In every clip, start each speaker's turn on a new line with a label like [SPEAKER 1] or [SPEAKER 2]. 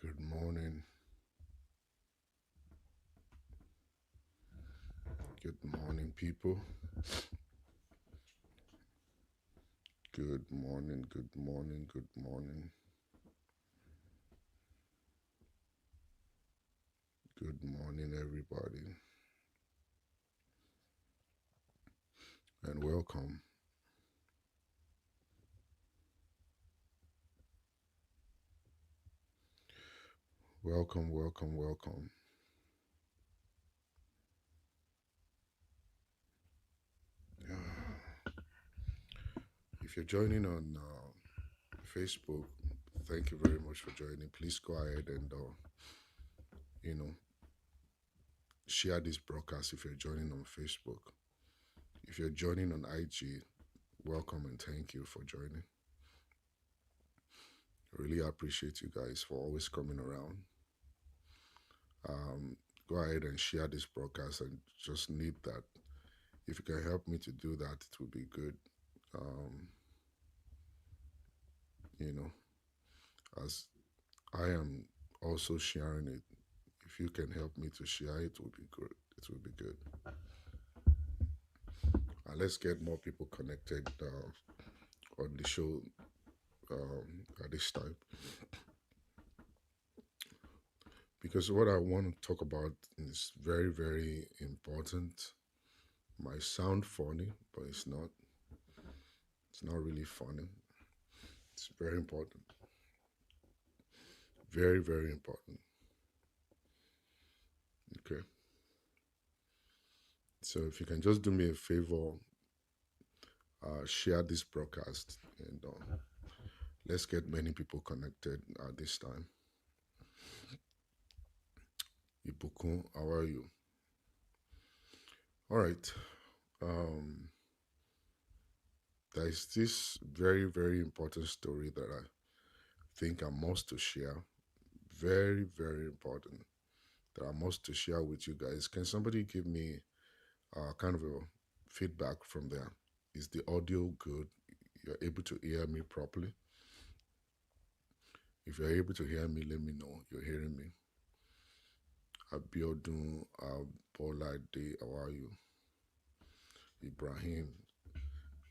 [SPEAKER 1] Good morning. Good morning, people. Good morning. Good morning. Good morning. Good morning, everybody, and welcome. Welcome, welcome, welcome. If you're joining on Facebook, thank you very much for joining. Please go ahead and, you know, share this broadcast if you're joining on Facebook. If you're joining on IG, welcome and thank you for joining. I really appreciate you guys for always coming around. Um, Go ahead and share this broadcast. I just need that. If you can help me to do that, it would be good. Um, you know, as I am also sharing it, if you can help me to share it, would be good. It would be good. And let's get more people connected on the show at this time. Because what I want to talk about is very, very important. Might sound funny, but it's not. It's not really funny. It's very important. Very, very important. Okay. So if you can just do me a favor, share this broadcast and let's get many people connected at this time. Ibukun, how are you? All right. Um, there's this very, very important story that I think I must to share. Very, very important that I must to share with you guys. Can somebody give me kind of a feedback from there? Is the audio good? You're able to hear me properly? If you're able to hear me, let me know you're hearing me. Abiodun Abolade, how are you? Ibrahim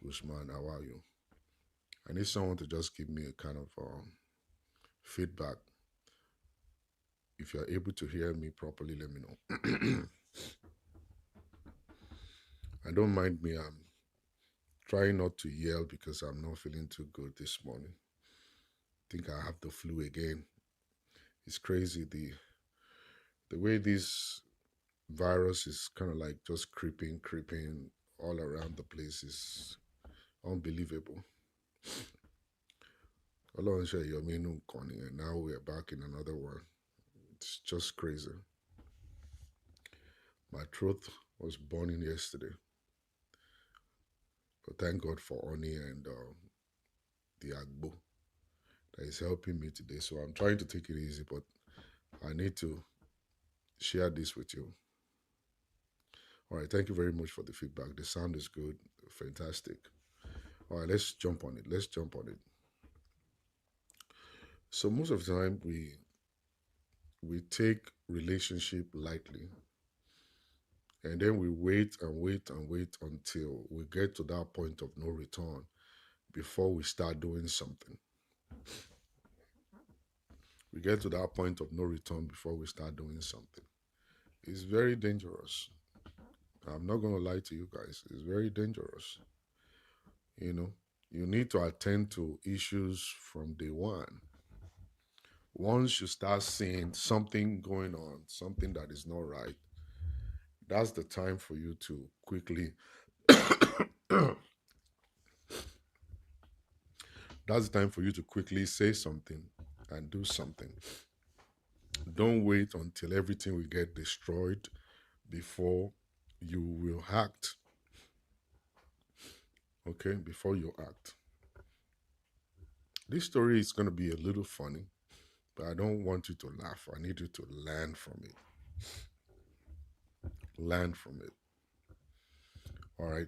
[SPEAKER 1] Usman, how are you? I need someone to just give me a kind of feedback. If you're able to hear me properly, let me know. And don't mind me, I'm trying not to yell because I'm not feeling too good this morning. I think I have the flu again. It's crazy the way this virus is kind of like just creeping all around the place is unbelievable. Ọlọ́run ṣe yọ mí nínú nǹkan nìyẹn. Now we're back in another one. It's just crazy. My throat was burning yesterday, but thank God for honey and the agbo that is helping me today. So I'm trying to take it easy, but I need to share this with you. All right, thank you very much for the feedback. The sound is good, fantastic. All right, let's jump on it. Let's jump on it. So most of the time we take relationship lightly, and then we wait and wait and wait until we get to that point of no return before we start doing something. We get to that point of no return before we start doing something. It's very dangerous. I'm not going to lie to you guys. It's very dangerous. You know, you need to attend to issues from day one. Once you start seeing something going on, something that is not right, that's the time for you to quickly that's the time for you to quickly say something and do something. Don't wait until everything will get destroyed before you will act. Okay, before you act. This story is going to be a little funny, but I don't want you to laugh. I need you to learn from it. Learn from it. All right.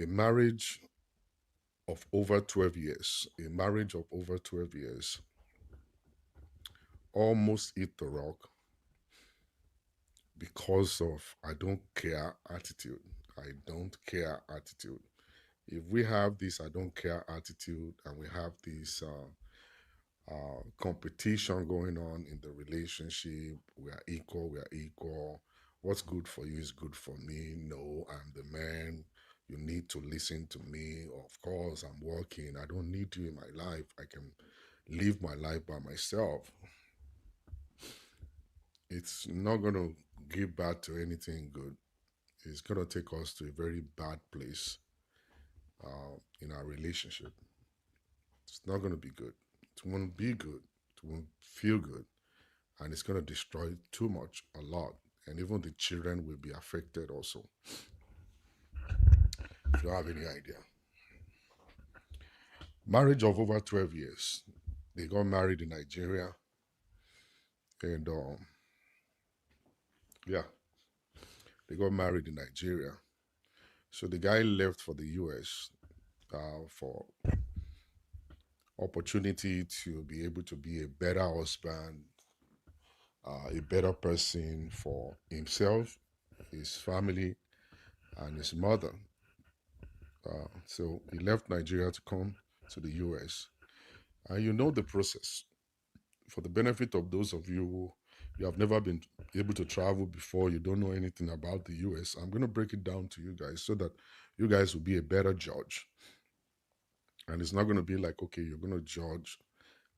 [SPEAKER 1] A marriage of over 12 years, a marriage of over 12 years, almost hit the rock because of I don't care attitude. I don't care attitude. If we have this I don't care attitude and we have this competition going on in the relationship, we are equal, we are equal. What's good for you is good for me. No, I'm the man. You need to listen to me. Of course, I'm working. I don't need you in my life. I can live my life by myself. It's not going to give back to anything good. It's going to take us to a very bad place in our relationship. It's not going to be good. It won't be good. It won't feel good. And it's going to destroy too much, a lot. And even the children will be affected also, if you have any idea. Marriage of over 12 years. They got married in Nigeria. And yeah, they got married in Nigeria. So the guy left for the US for opportunity to be able to be a better husband, a better person for himself, his family, and his mother. So he left Nigeria to come to the US. And you know the process. For the benefit of those of you who you have never been able to travel before, you don't know anything about the US, I'm going to break it down to you guys so that you guys will be a better judge. And it's not going to be like, okay, you're going to judge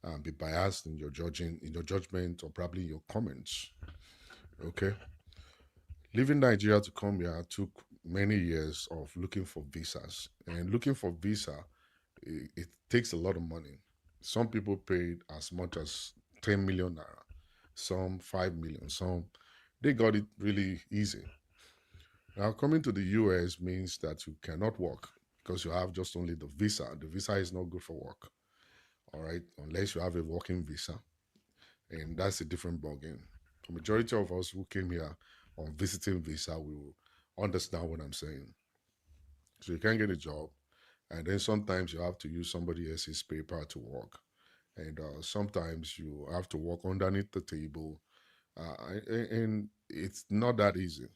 [SPEAKER 1] and be biased in your judging, in your judgment, or probably your comments. Okay. Leaving Nigeria to come here took many years of looking for visas. And looking for visa, it takes a lot of money. Some people paid as much as 10 million naira, some 5 million, some they got it really easy. Now, coming to the US means that you cannot work because you have just only the visa. The visa is not good for work, all right, unless you have a working visa, and that's a different ballgame. The majority of us who came here on visiting visa will understand what I'm saying. So you can't get a job, and then sometimes you have to use somebody else's paper to work, and sometimes you have to work underneath the table, and it's not that easy.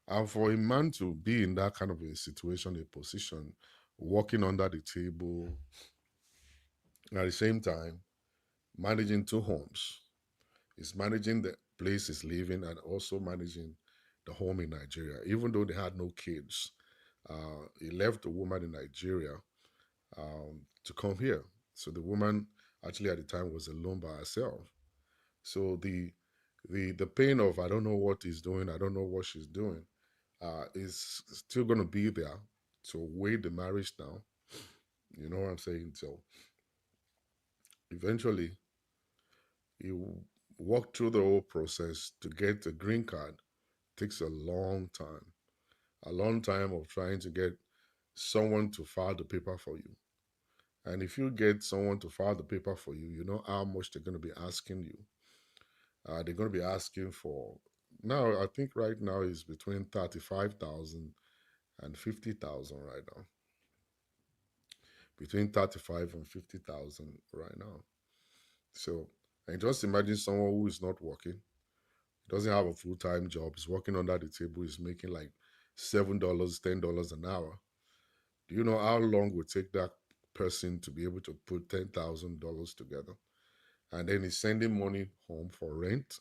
[SPEAKER 1] And for a man to be in that kind of a situation, a position, working under the table, at the same time managing two homes, is managing the place he's living and also managing the home in Nigeria. Even though they had no kids, he left the woman in Nigeria to come here. So the woman actually at the time was alone by herself. So the pain of I don't know what he's doing, I don't know what she's doing, is still gonna be there to weigh the marriage down. You know what I'm saying? So eventually you walk through the whole process to get a green card. Takes a long time. A long time of trying to get someone to file the paper for you. And if you get someone to file the paper for you, you know how much they're going to be asking you. They're going to be asking for now. I think right now is between 35,000 and 50,000 right now. Between 35 and 50,000 right now. So, and just imagine someone who is not working, doesn't have a full time job, is working under the table, is making like $7, $10 an hour. Do you know how long it would take that person to be able to put $10,000 together? And then he's sending money home for rent,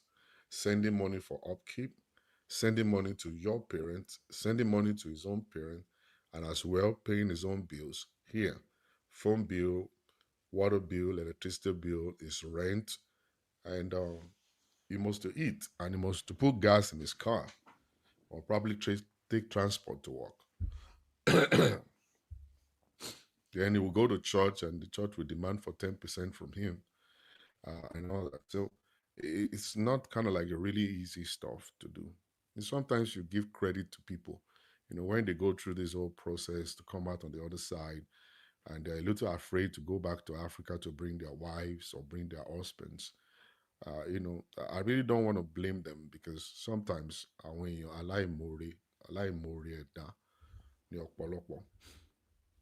[SPEAKER 1] sending money for upkeep, sending money to your parents, sending money to his own parent, and as well paying his own bills here. Phone bill, water bill, electricity bill, his rent, and he must to eat and he must to put gas in his car or probably take transport to work. Then he will go to church and the church will demand for 10% from him and all that. So it's not kind of like a really easy stuff to do. And sometimes you give credit to people, you know, when they go through this whole process to come out on the other side and they're a little afraid to go back to Africa to bring their wives or bring their husbands. You know, I really don't want to blame them because sometimes when you allow mori ẹ̀dá ní ọ̀pọ̀lọpọ̀,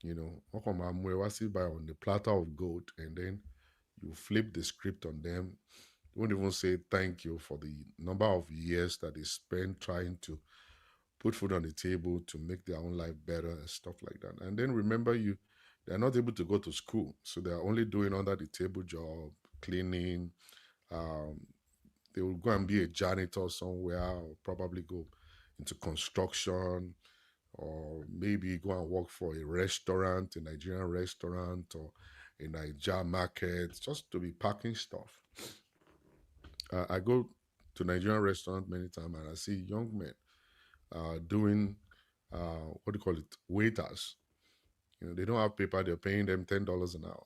[SPEAKER 1] you know, by on the platter of gold and then you flip the script on them They won't even say thank you for the number of years that they spend trying to put food on the table to make their own life better and stuff like that. And then remember, they're not able to go to school, so they're only doing under the table job, cleaning. Um, they will go and be a janitor somewhere, or probably go into construction, or maybe go and work for a restaurant, a Nigerian restaurant, or a Nigerian market, just to be packing stuff. I go to Nigerian restaurant many times and I see young men doing what do you call it, waiters. They don't have paper. They're paying them $10 an hour.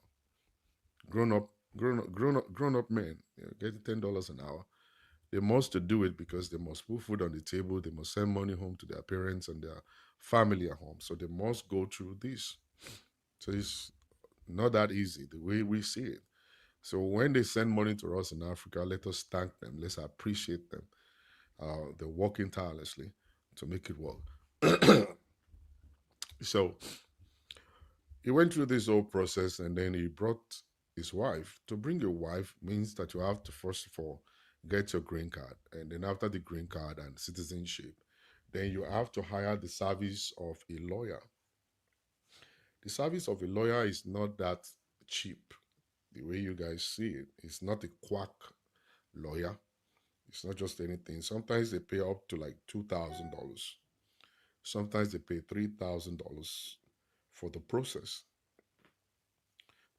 [SPEAKER 1] Grown up, grown up men, getting $10 an hour. They must do it because they must put food on the table. They must send money home to their parents and their family at home. So they must go through this. So it's not that easy the way we see it. So when they send money to us in Africa, let us thank them. Let's appreciate them. They're working tirelessly to make it work. So he went through this whole process and then he brought his wife. To bring your wife means that you have to, first of all, get your green card. And then after the green card and citizenship, then you have to hire the service of a lawyer. The service of a lawyer is not that cheap the way you guys see it. It's not a quack lawyer. It's not just anything. Sometimes they pay up to like $2,000. Sometimes they pay $3,000 for the process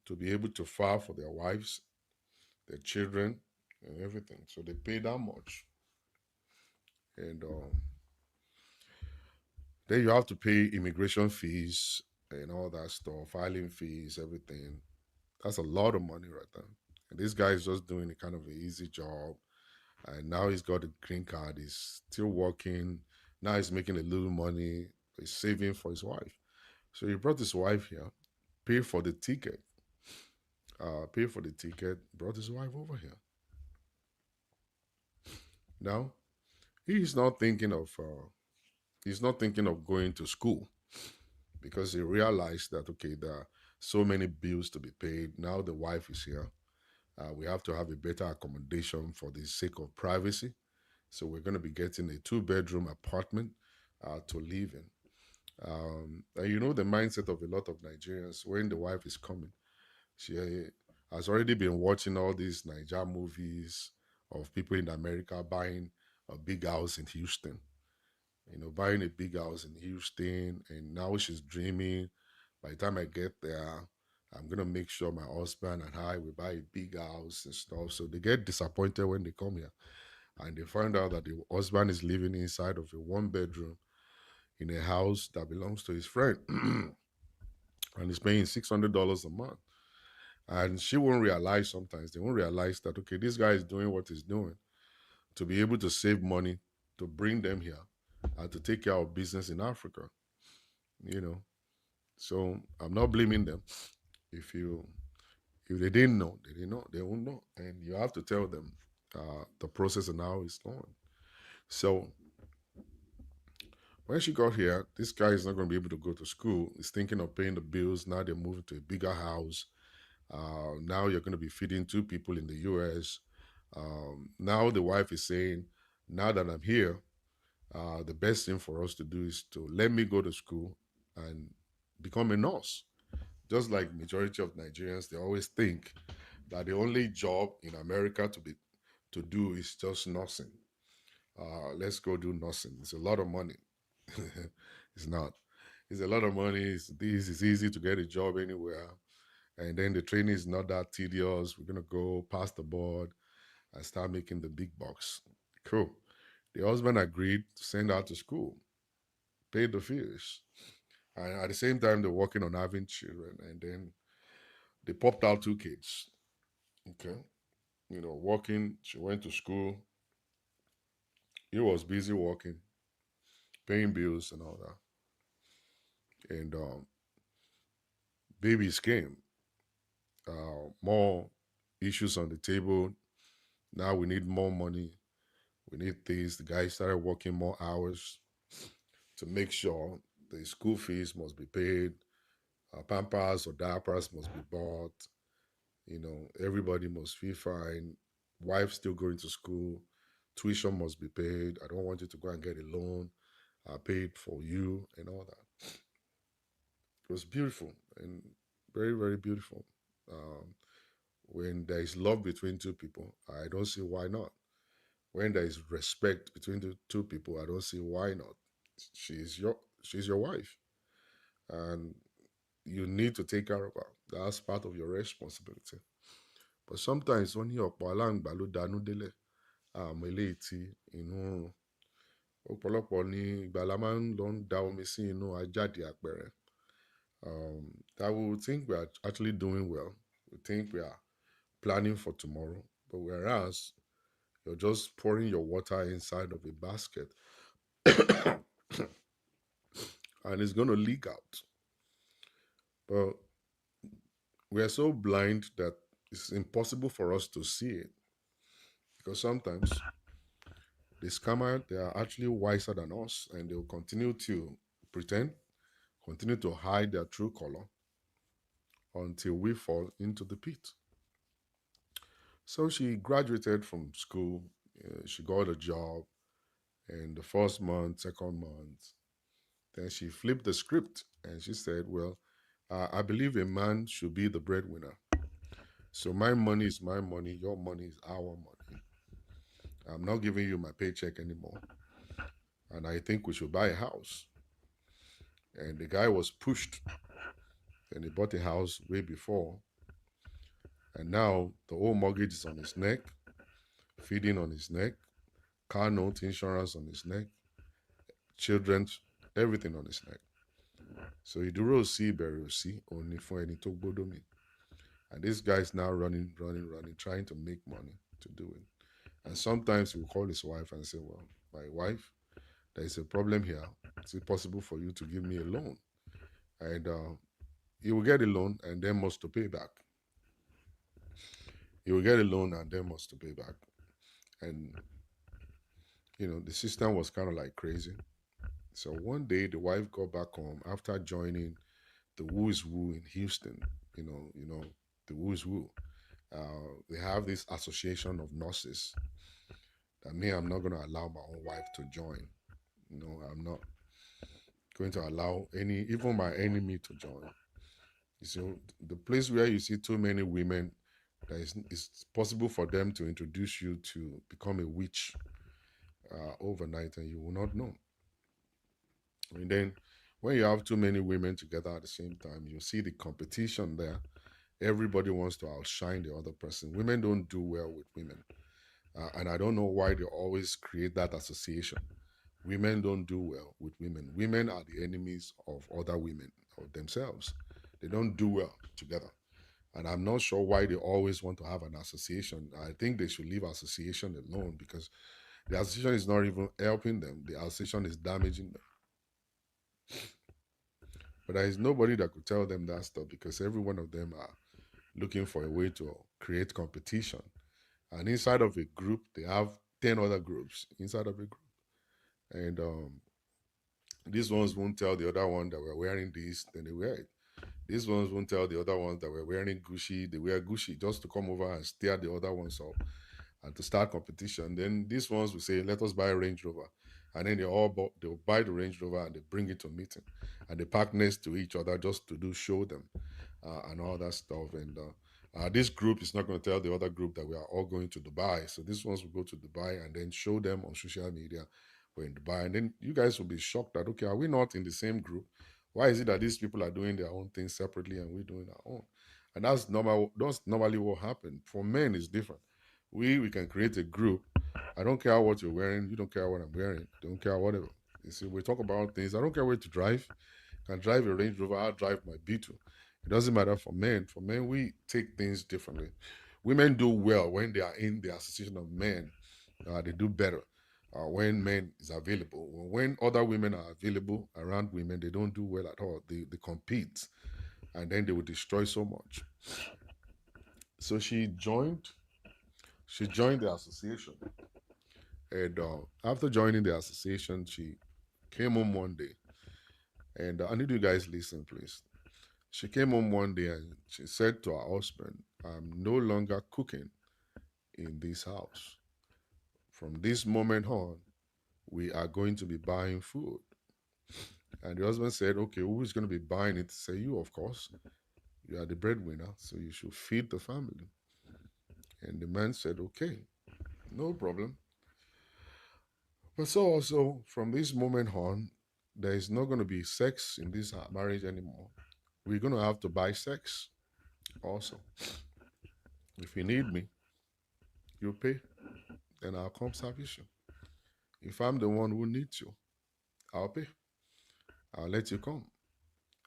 [SPEAKER 1] to be able to file for their wives, their children, and everything. So they pay that much. And then you have to pay immigration fees and all that stuff, filing fees, everything. That's a lot of money right there. And this guy is just doing a kind of an easy job. And now he's got a green card. He's still working. Now he's making a little money. He's saving for his wife. So he brought his wife here, paid for the ticket, brought his wife over here. Now he's not thinking of going to school because he realized that okay, there are so many bills to be paid. Now the wife is here. We have to have a better accommodation for the sake of privacy. So we're going to be getting a two-bedroom apartment to live in. And you know the mindset of a lot of Nigerians when the wife is coming. She has already been watching all these Niger movies of people in America buying a big house in Houston. Buying a big house in Houston, and now she's dreaming. By the time I get there, I'm gonna make sure my husband and I will buy a big house and stuff. So they get disappointed when they come here and they find out that the husband is living inside of a one bedroom in a house that belongs to his friend and he's paying $600 a month. And she won't realize sometimes, they won't realize that, okay, this guy is doing what he's doing to be able to save money to bring them here and to take care of business in Africa, you know. So I'm not blaming them. If you if they didn't know, they didn't know, they won't know. And you have to tell them the process and how it's going. So when she got here, this guy is not going to be able to go to school. He's thinking of paying the bills. Now they're moving to a bigger house. Now you're going to be feeding two people in the US. Now the wife is saying, now that I'm here, the best thing for us to do is to let me go to school and become a nurse. Just like majority of Nigerians, they always think that the only job in America to do is just nursing. Let's go do nursing. It's a lot of money. It's not. It's a lot of money. It's easy to get a job anywhere. And then the training is not that tedious. We're gonna go pass the board and start making the big bucks. Cool. The husband agreed to send her to school, paid the fees. And at the same time, they're working on having children. And then they popped out two kids. Okay. Working. She went to school. He was busy working, paying bills and all that. And babies came. More issues on the table. Now we need more money. We need things. The guy started working more hours to make sure the school fees must be paid, pampers or diapers must be bought. Everybody must feel fine. wife still going to school, tuition must be paid. I don't want you to go and get a loan. I paid for you and all that. It was beautiful and very, very beautiful. Um, when there is love between two people, I don't see why not. When there is respect between the two people, I don't see why not. She's your she's your wife, and you need to take care of her. That's part of your responsibility. But sometimes when you're aláǹgbá ló danú délẹ̀, àmọ́ eléyìí tí inú rùn. Ọ̀pọ̀lọpọ̀ ní ìgbà la máa ń lọ ń da omi sí inú ajáde àpẹẹrẹ. That we would think we are actually doing well. We think we are planning for tomorrow. But whereas you're just pouring your water inside of a basket and it's going to leak out. But we are so blind that it's impossible for us to see it because sometimes the scammer, they are actually wiser than us and they'll continue to pretend, continue to hide their true color until we fall into the pit. So she graduated from school, she got a job, and the first month, second month, then she flipped the script and she said, well, I believe a man should be the breadwinner. So my money is my money, your money is our money. I'm not giving you my paycheck anymore. And I think we should buy a house. And the guy was pushed and he bought a house way before. And now the whole mortgage is on his neck, feeding on his neck, car note, insurance on his neck, children, everything on his neck. So ìdúró sí ìbẹ̀rẹ̀ òsì òní fún ẹni tó gbódò mi. And this guy is now running, trying to make money to do it. And sometimes he will call his wife and say, well, my wife, there is a problem here. Is it possible for you to give me a loan? And he will get a loan and then must to pay back. He will get a loan and then must to pay back. And, the system was kind of like crazy. So one day the wife got back home after joining the Who is Who in Houston. The Who is Who. They have this association of nurses that I'm not going to allow my own wife to join. I'm not going to allow even my enemy to join. So the place where you see too many women, it's possible for them to introduce you to become a witch overnight and you will not know. And then when you have too many women together at the same time, you see the competition there. Everybody wants to outshine the other person. Women don't do well with women. And I don't know why they always create that association. Women don't do well with women. Women are the enemies of other women, of themselves. They don't do well together. And I'm not sure why they always want to have an association. I think they should leave association alone because the association is not even helping them. The association is damaging them. But there is nobody that could tell them that stuff because every one of them are looking for a way to create competition. And inside of a group, they have 10 other groups inside of a group. And these ones won't tell the other one that we're wearing this, then they wear it. These ones won't tell the other ones that we're wearing Gucci, they wear Gucci just to come over and steer the other ones up and to start competition. Then these ones will say, let us buy a Range Rover. And then they'll buy the Range Rover and they bring it to a meeting. And they park next to each other just to show them and all that stuff. And this group is not going to tell the other group that we are all going to Dubai. So these ones will go to Dubai and then show them on social media we're in Dubai. And then you guys will be shocked that, okay, are we not in the same group? Why is it that these people are doing their own things separately and we're doing our own? And that's normal. That's normally what happened. For men, it's different. We can create a group. I don't care what you're wearing. You don't care what I'm wearing. Don't care whatever. You see, we talk about things. I don't care where to drive. I can drive a Range Rover. I'll drive my B2. It doesn't matter for men. For men, we take things differently. Women do well when they are in the association of men. They do better when men is available. When other women are available around women, they don't do well at all. They compete, and then they will destroy so much. So she joined the association, and after joining the association, she came home one day, and I need you guys listen, please. She came home one day and she said to her husband, "I'm no longer cooking. in this house. From this moment on, we are going to be buying food. And the husband said, okay, who is going to be buying it? Say, you, of course. You are the breadwinner, so you should feed the family. And the man said, okay, no problem. But so also, from this moment on, there is not going to be sex in this marriage anymore. We're going to have to buy sex also. If you need me, you pay, then I'll come service you. If I'm the one who needs you, I'll pay. I'll let you come.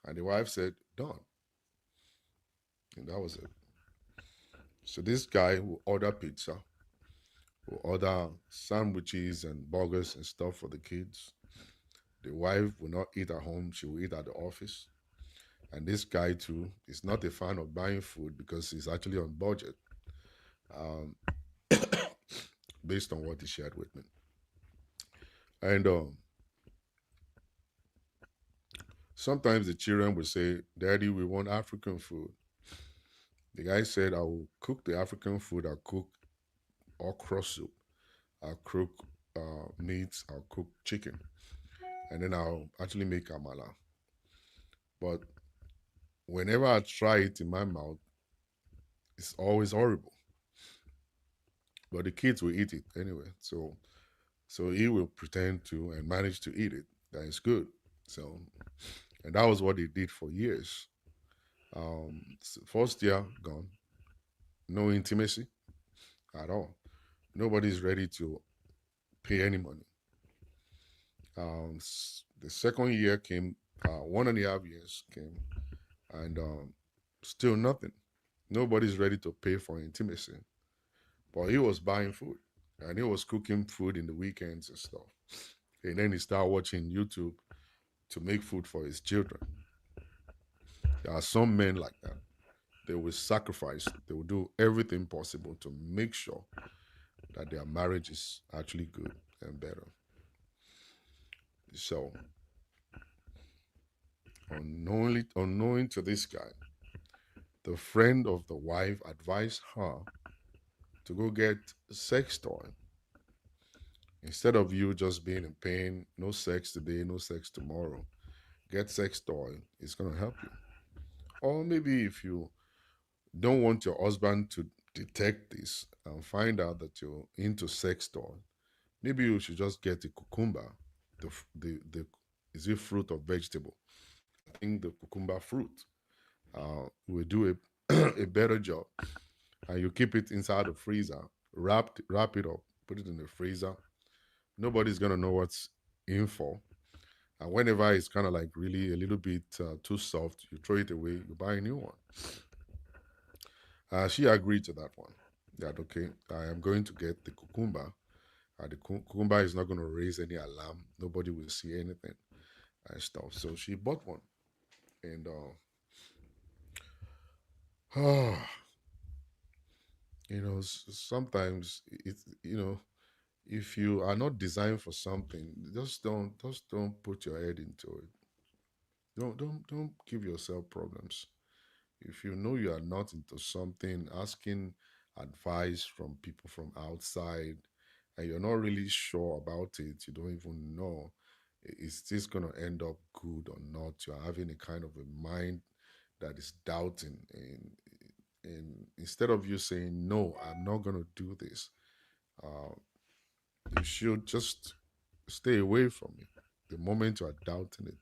[SPEAKER 1] And the wife said, done. And that was it. So this guy will order pizza, will order sandwiches and burgers and stuff for the kids. The wife will not eat at home, she will eat at the office. And this guy too is not a fan of buying food because he's actually on budget, um, based on what he shared with me. And sometimes the children will say, Daddy, we want African food. The guy said, I will cook the African food. I'll cook okra soup. I'll cook meats. I'll cook chicken. And then I'll actually make amala. But whenever I try it in my mouth, it's always horrible. But the kids will eat it anyway. So he will pretend to and manage to eat it. That is good. So, and that was what he did for years. First year gone, no intimacy at all. Nobody's ready to pay any money. The second year came, 1.5 years came, and still nothing. Nobody's ready to pay for intimacy. But he was buying food, and he was cooking food in the weekends and stuff. And then he started watching YouTube to make food for his children. There are some men like that. They will sacrifice, they will do everything possible to make sure that their marriage is actually good and better. So, unknowing to this guy, the friend of the wife advised her to go get a sex toy. Instead of you just being in pain, no sex today, no sex tomorrow, get sex toy. It's going to help you. Or maybe if you don't want your husband to detect this and find out that you're into sex toy, maybe you should just get a cucumber. The is it fruit or vegetable? I think the cucumber fruit will do a better job. And you keep it inside the freezer, wrap it up, put it in the freezer. Nobody's gonna know what's in for. And whenever it's kind of like really a little bit too soft, you throw it away, you buy a new one. She agreed to that one. That okay, I am going to get the cucumber. The cucumber is not going to raise any alarm. Nobody will see anything and stuff. So she bought one, and sometimes it's if you are not designed for something, just don't put your head into it. Don't give yourself problems. If you know you are not into something, asking advice from people from outside, and you're not really sure about it, you don't even know, is this going to end up good or not? You're having a kind of a mind that is doubting, and instead of you saying, no, I'm not going to do this, uh, you should just stay away from it the moment you are doubting it.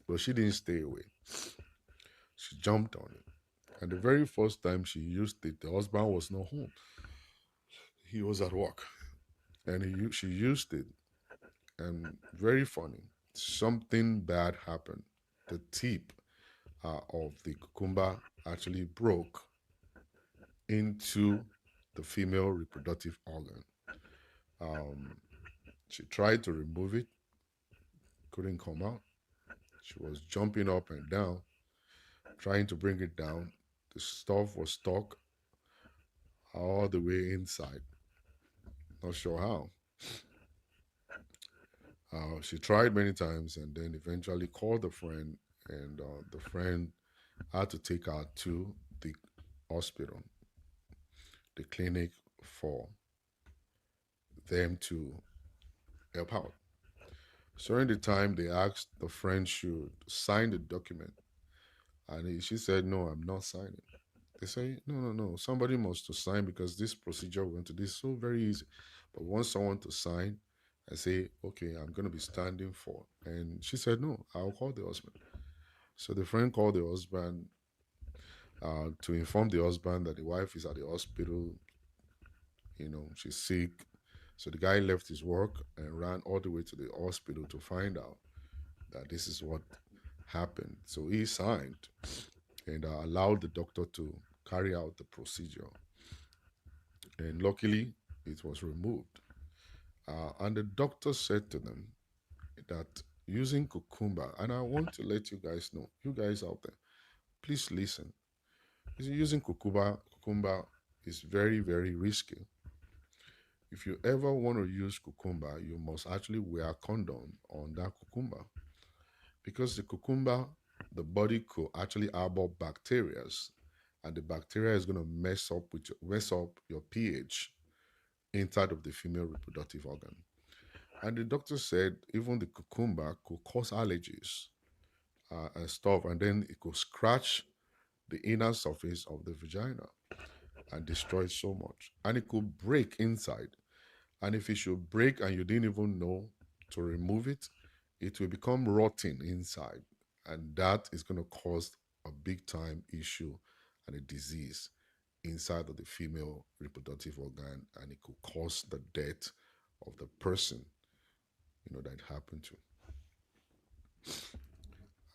[SPEAKER 1] But she didn't stay away. She jumped on it. And the very first time she used it, the husband was not home. He was at work. And she used it. And very funny, something bad happened. The tip of the cucumber actually broke into the female reproductive organ. Um, she tried to remove it, couldn't come out. She was jumping up and down, trying to bring it down. The stuff was stuck all the way inside. Not sure how. She tried many times and then eventually called a friend, and the friend had to take her to the hospital. the clinic for them to help out. So during the time, they asked the friend should sign the document, and she said, "No, I'm not signing." They say, "No, no, no. Somebody must to sign because this procedure we went to this is so very easy. But want someone to sign and say, okay, I'm going to be standing for." And she said, "No, I'll call the husband." So the friend called the husband to inform the husband that the wife is at the hospital. She's sick. So the guy left his work and ran all the way to the hospital to find out that this is what happened. So he signed and allowed the doctor to carry out the procedure. And luckily, it was removed. And the doctor said to them that using cucumber, and I want to let you guys know, you guys out there, please listen. Using cucumber is very, very risky. If you ever want to use cucumber, you must actually wear a condom on that cucumber because the cucumber, the body could actually harbor bacteria, and the bacteria is going to mess up your pH inside of the female reproductive organ. And the doctor said even the cucumber could cause allergies and stuff, and then it could scratch the inner surface of the vagina and destroy so much. And it could break inside. And if it should break and you didn't even know to remove it, it will become rotten inside. And that is going to cause a big time issue and a disease inside of the female reproductive organ, and it could cause the death of the person that happened to.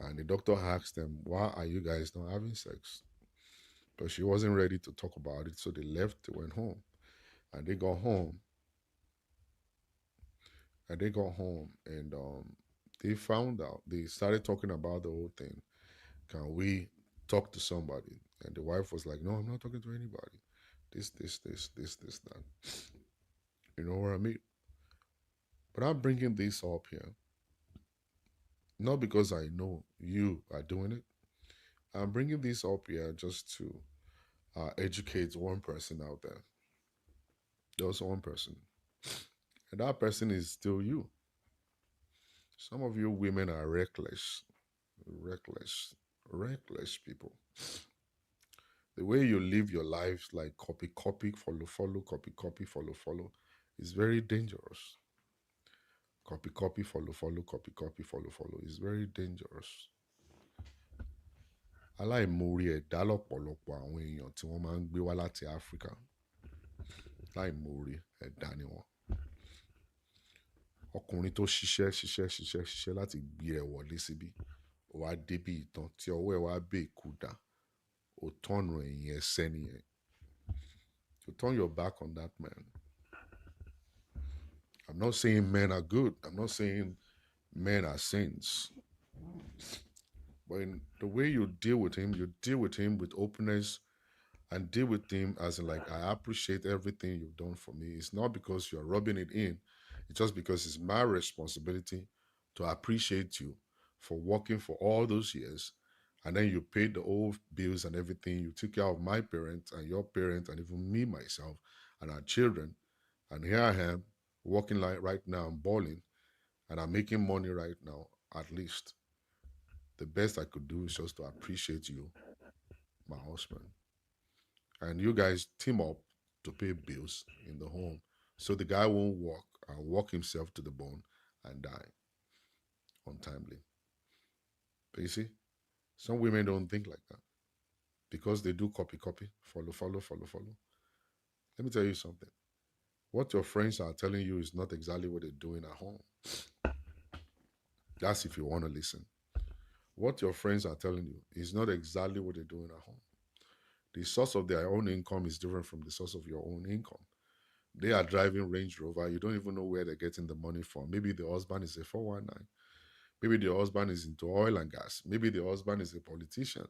[SPEAKER 1] And the doctor asked them, "Why are you guys not having sex?" But she wasn't ready to talk about it, so they left. They went home, and they got home, and they found out. They started talking about the whole thing. Can we talk to somebody? And the wife was like, "No, I'm not talking to anybody. This, that." You know what I mean? But I'm bringing this up here not because I know you are doing it. I'm bringing this up here just to educate one person out there. Just one person. And that person is still you. Some of you women are reckless, reckless, reckless people. The way you live your lives, like copy, copy, follow, follow, copy, copy, follow, follow, is very dangerous. Copy, copy, follow, follow, copy, copy, follow, follow is very dangerous. Aláìmoore ẹ̀dá lọ́pọ̀lọpọ̀ àwọn èèyàn tí wọ́n máa ń gbé wá láti Áfíríkà. Láìmoore ẹ̀dá ni wọ́n. Ọkùnrin tó ṣiṣẹ́ ṣiṣẹ́ ṣiṣẹ́ ṣiṣẹ́ láti gbé ẹ wọlé síbí. Ó wá débi ìtàn tí ọwọ́ ẹ wá bè kú dà. Ó tọ́nu ẹ̀yìn ẹsẹ̀ nìyẹn. You turn your back on that man. I'm not saying men are good. I'm not saying men are saints. But in the way you deal with him with openness and deal with him as in like, I appreciate everything you've done for me. It's not because you're rubbing it in. It's just because it's my responsibility to appreciate you for working for all those years. And then you paid the old bills and everything. You took care of my parents and your parents and even me, myself, and our children. And here I am working like right now, I'm balling, and I'm making money right now, at least. The best I could do is just to appreciate you, my husband. And you guys team up to pay bills in the home so the guy won't walk himself to the bone and die untimely. But you see, some women don't think like that because they do copy, copy, follow, follow, follow, follow. Let me tell you something. What your friends are telling you is not exactly what they're doing at home. That's if you want to listen. What your friends are telling you is not exactly what they're doing at home. The source of their own income is different from the source of your own income. They are driving Range Rover. You don't even know where they're getting the money from. Maybe the husband is a 419. Maybe the husband is into oil and gas. Maybe the husband is a politician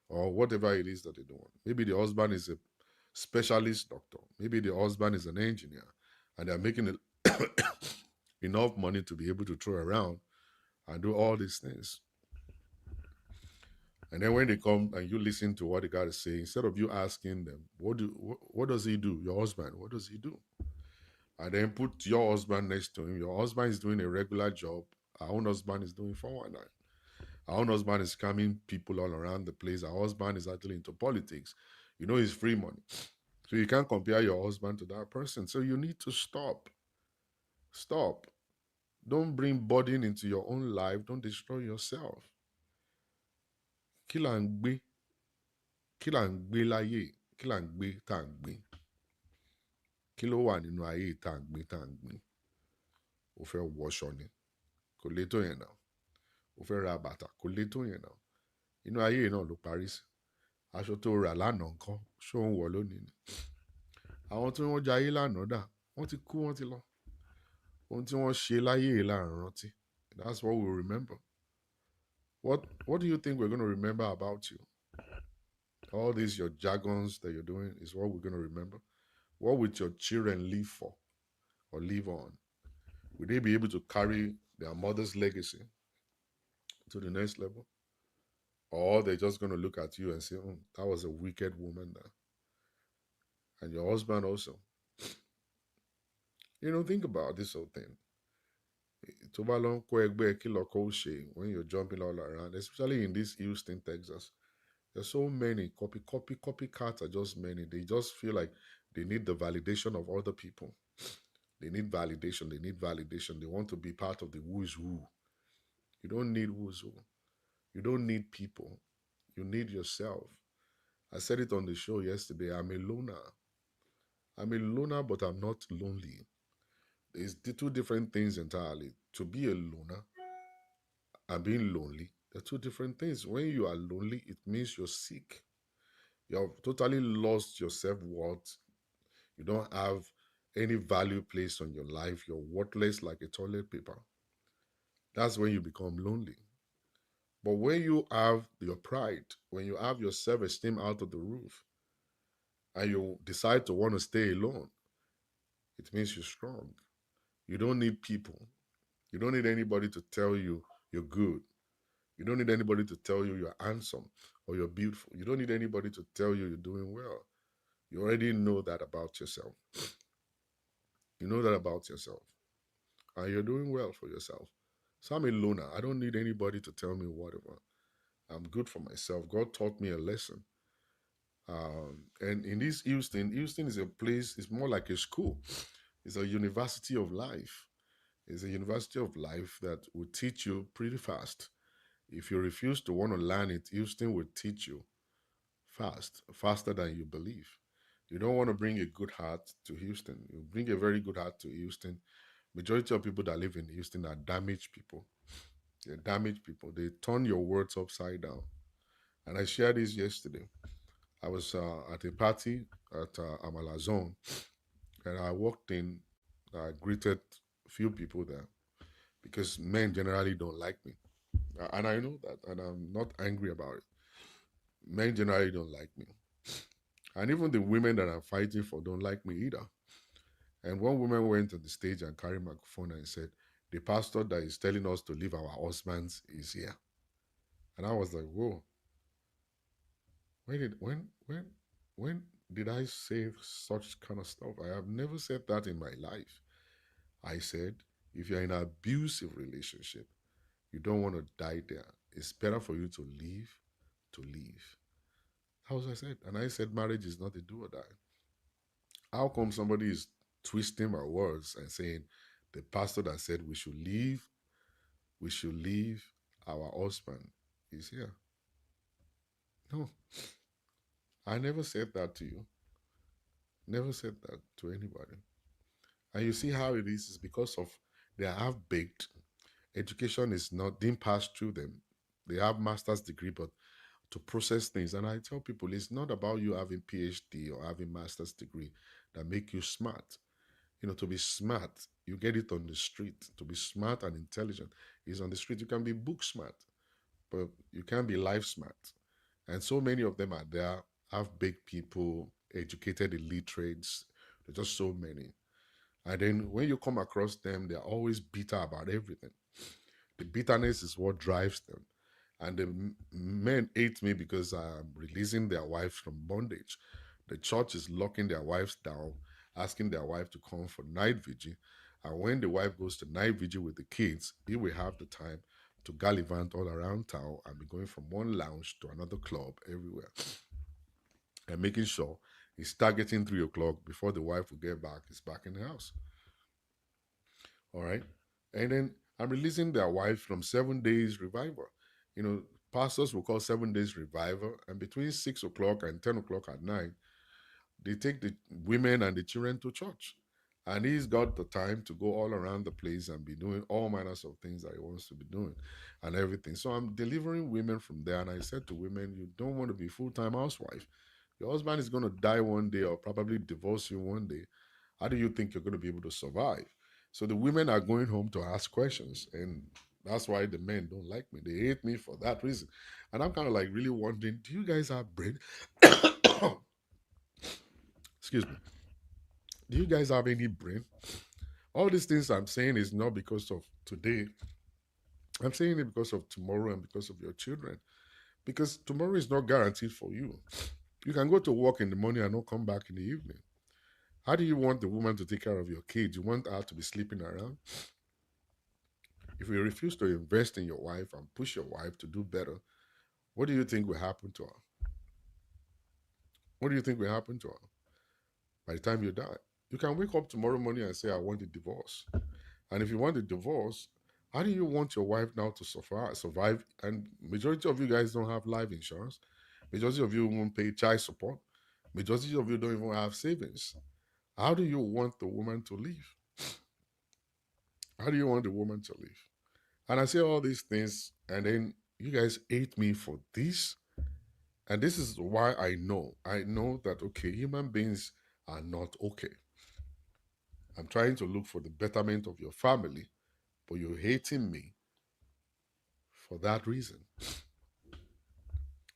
[SPEAKER 1] or whatever it is that they're doing. Maybe the husband is a specialist doctor. Maybe the husband is an engineer and they're making enough money to be able to throw around and do all these things. And then when they come and you listen to what the guy is saying, instead of you asking them, what does he do? Your husband, what does he do? And then put your husband next to him. Your husband is doing a regular job. Our own husband is doing 419. Our own husband is scamming people all around the place. Our husband is actually into politics. You know, it's free money. So you can't compare your husband to that person. So you need to stop. Stop. Don't bring burden into your own life. Don't destroy yourself. Kí là ń gbé? Kí là ń gbé láyé? Kí là ń gbé tá à ń gbé? Kí ló wà nínú ayé tá à ń gbé tá à ń gbé? O fẹ́ wọṣọ ni. Kò lè tó yẹn náà. O fẹ́ ra bàtà. Kò lè tó yẹn náà. Inú ayé náà ló parí sí. Aṣọ tó rà lánàá nǹkan ṣó ń wọ̀ lónìí ni. Àwọn tí wọ́n jayé lánàá dà, wọ́n ti kú, wọ́n ti lọ. Ohun tí wọ́n ṣe láyé là ń rántí. That's what we remember. What do you think we're going to remember about you? All these your jargons that you're doing is what we're going to remember. What would your children live for or live on? Will they be able to carry their mother's legacy to the next level? Or they're just going to look at you and say, that was a wicked woman there. And your husband also. Think about this whole thing. When you're jumping all around, especially in this Houston, Texas, there's so many copycats are just many. They just feel like they need the validation of other people. They need validation. They need validation. They want to be part of the who's who. You don't need who's who. You don't need people. You need yourself. I said it on the show yesterday. I'm a loner. I'm a loner, but I'm not lonely. It's the two different things entirely. To be a loner and being lonely, they're two different things. When you are lonely, it means you're sick. You've totally lost your self-worth. You don't have any value placed on your life. You're worthless like a toilet paper. That's when you become lonely. But when you have your pride, when you have your self-esteem out of the roof, and you decide to want to stay alone, it means you're strong. You don't need people. You don't need anybody to tell you you're good. You don't need anybody to tell you you're handsome or you're beautiful. You don't need anybody to tell you you're doing well. You already know that about yourself. You know that about yourself. And you're doing well for yourself. So I'm a loner. I don't need anybody to tell me whatever. I'm good for myself. God taught me a lesson. And in this Houston is a place, it's more like a school. It's a university of life. It's a university of life that will teach you pretty fast. If you refuse to want to learn it, Houston will teach you faster than you believe. You don't want to bring a good heart to Houston. You bring a very good heart to Houston. Majority of people that live in Houston are damaged people. They're damaged people. They turn your words upside down. And I shared this yesterday. I was at a party at Amala Zone, and I walked in. I greeted a few people there because men generally don't like me. And I know that, and I'm not angry about it. Men generally don't like me. And even the women that I'm fighting for don't like me either. And one woman went on the stage and carried a microphone and said, the pastor that is telling us to leave our husbands is here. And I was like, whoa. When did I say such kind of stuff? I have never said that in my life. I said, if you're in an abusive relationship, you don't want to die there. It's better for you to leave, to leave. How was I said? And I said, marriage is not a do or die. How come somebody is twisting my words and saying the pastor that said we should leave our husband is here? No, I never said that to you. Never said that to anybody. And you see how it is because of they are half baked. Education is not didn't pass through them. They have master's degree, but to process things. And I tell people it's not about you having PhD or having master's degree that make you smart. To be smart, you get it on the street. To be smart and intelligent is on the street. You can be book smart, but you can't be life smart. And so many of them are there, have big people, educated illiterates. There's just so many. And then when you come across them, they're always bitter about everything. The bitterness is what drives them. And the men hate me because I'm releasing their wives from bondage. The church is locking their wives down, asking their wife to come for night vigil. And when the wife goes to night vigil with the kids, he will have the time to gallivant all around town and be going from one lounge to another club everywhere and making sure he's targeting 3 o'clock before the wife will get back. He's back in the house. All right. And then I'm releasing their wife from 7 days revival. You know, pastors will call 7 days revival, and between 6 o'clock and 10 o'clock at night, they take the women and the children to church. And he's got the time to go all around the place and be doing all manners of things that he wants to be doing and everything. So I'm delivering women from there. And I said to women, you don't want to be full-time housewife. Your husband is going to die one day or probably divorce you one day. How do you think you're going to be able to survive? So the women are going home to ask questions. And that's why the men don't like me. They hate me for that reason. And I'm kind of like really wondering, do you guys have brain? Excuse me. Do you guys have any brain? All these things I'm saying is not because of today. I'm saying it because of tomorrow and because of your children. Because tomorrow is not guaranteed for you. You can go to work in the morning and not come back in the evening. How do you want the woman to take care of your kids? You want her to be sleeping around? If you refuse to invest in your wife and push your wife to do better, what do you think will happen to her? What do you think will happen to her by the time you die? You can wake up tomorrow morning and say, I want a divorce. And if you want a divorce, how do you want your wife now to survive? And majority of you guys don't have life insurance. Majority of you won't pay child support. Majority of you don't even have savings. How do you want the woman to live? How do you want the woman to live? And I say all these things, and then you guys hate me for this. And this is why I know. I know that, okay, human beings are not okay. I'm trying to look for the betterment of your family, but you're hating me for that reason.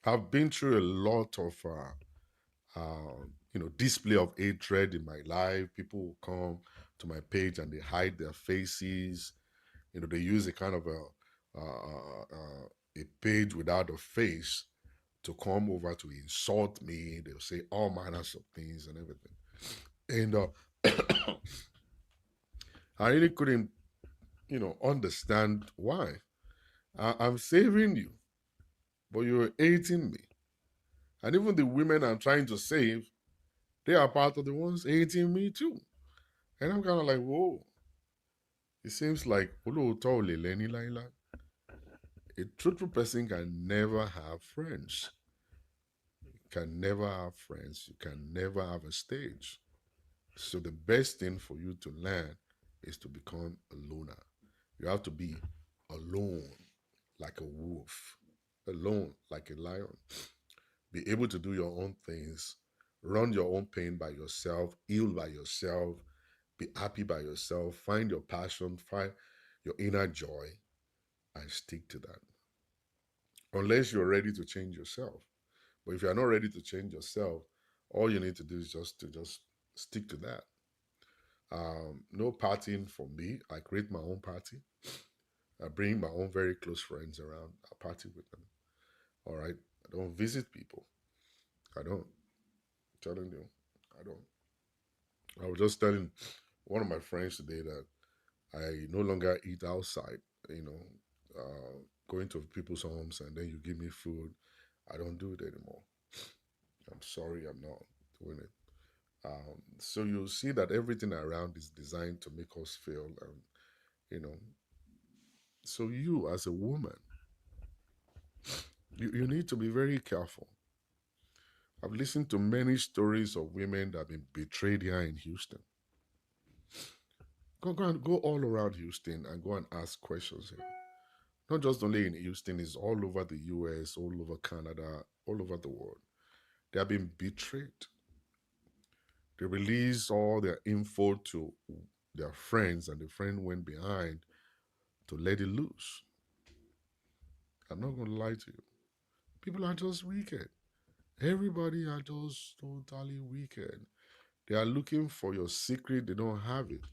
[SPEAKER 1] I've been through a lot of, display of hatred in my life. People will come to my page and they hide their faces. They use a kind of a page without a face to come over to insult me. They'll say all manners of things and everything. And I really couldn't, understand why. I'm saving you, but you're hating me. And even the women I'm trying to save, they are part of the ones hating me too. And I'm kind of like, whoa. It seems like a truthful person can never have friends. You can never have friends. You can never have a stage. So the best thing for you to learn is to become a loner. You have to be alone like a wolf, alone like a lion. Be able to do your own things, run your own pain by yourself, heal by yourself, be happy by yourself, find your passion, find your inner joy, and stick to that. Unless you're ready to change yourself. But if you're not ready to change yourself, all you need to do is just stick to that. No partying for me. I create my own party. I bring my own very close friends around. I party with them. All right. I don't visit people. I don't. I'm telling you, I don't. I was just telling one of my friends today that I no longer eat outside. You know, going to people's homes and then you give me food. I don't do it anymore. I'm sorry, I'm not doing it. So you'll see that everything around is designed to make us feel, you know. So you, as a woman, you need to be very careful. I've listened to many stories of women that have been betrayed here in Houston. Go all around Houston and go and ask questions here. Not just only in Houston, it's all over the US, all over Canada, all over the world. They have been betrayed. They released all their info to their friends, and the friend went behind to let it loose. I'm not going to lie to you. People are just wicked. Everybody are just totally wicked. They are looking for your secret. They don't have it.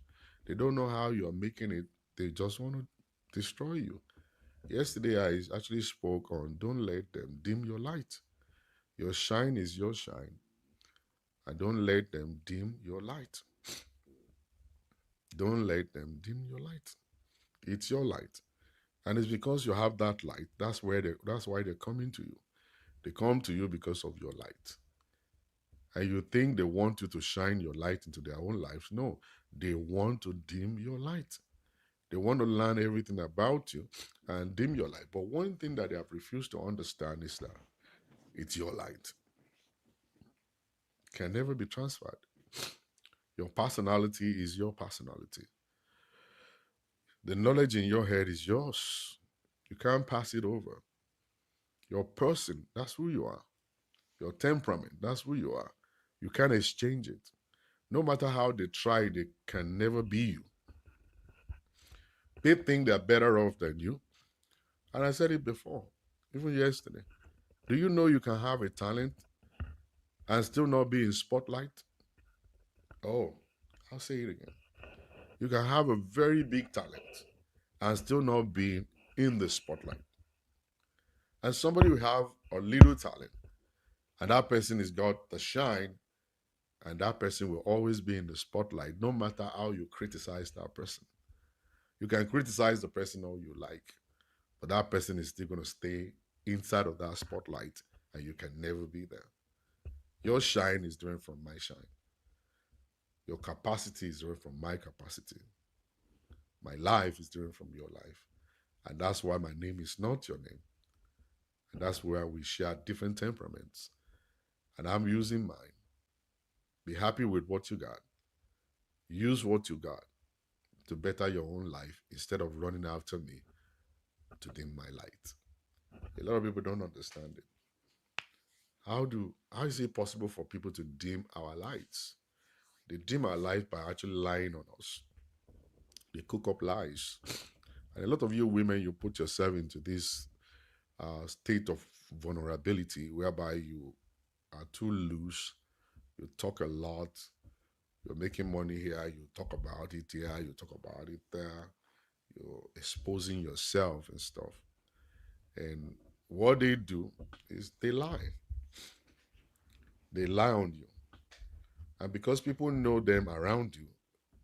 [SPEAKER 1] They don't know how you are making it. They just want to destroy you. Yesterday, I actually spoke on don't let them dim your light. Your shine is your shine, and don't let them dim your light. Don't let them dim your light. It's your light. And it's because you have that light. That's why they're coming to you. They come to you because of your light. And you think they want you to shine your light into their own lives. No, they want to dim your light. They want to learn everything about you and dim your light. But one thing that they have refused to understand is that it's your light. Can never be transferred. Your personality is your personality. The knowledge in your head is yours. You can't pass it over. Your person, that's who you are. Your temperament, that's who you are. You can't exchange it. No matter how they try, they can never be you. They think they're better off than you. And I said it before, even yesterday. Do you know you can have a talent and still not be in spotlight? Oh, I'll say it again. You can have a very big talent and still not be in the spotlight. And somebody will have a little talent and that person has got the shine and that person will always be in the spotlight no matter how you criticize that person. You can criticize the person all you like, but that person is still going to stay inside of that spotlight and you can never be there. Your shine is different from my shine. Your capacity is different from my capacity. My life is different from your life. And that's why my name is not your name. And that's where we share different temperaments. And I'm using mine. Be happy with what you got. Use what you got to better your own life instead of running after me to dim my light. A lot of people don't understand it. How is it possible for people to dim our lights? They dim our light by actually lying on us. They cook up lies. And a lot of you women, you put yourself into this state of vulnerability whereby you are too loose, you talk a lot, you're making money here, you talk about it here, you talk about it there, you're exposing yourself and stuff. And what they do is they lie. They lie on you. And because people know them around you,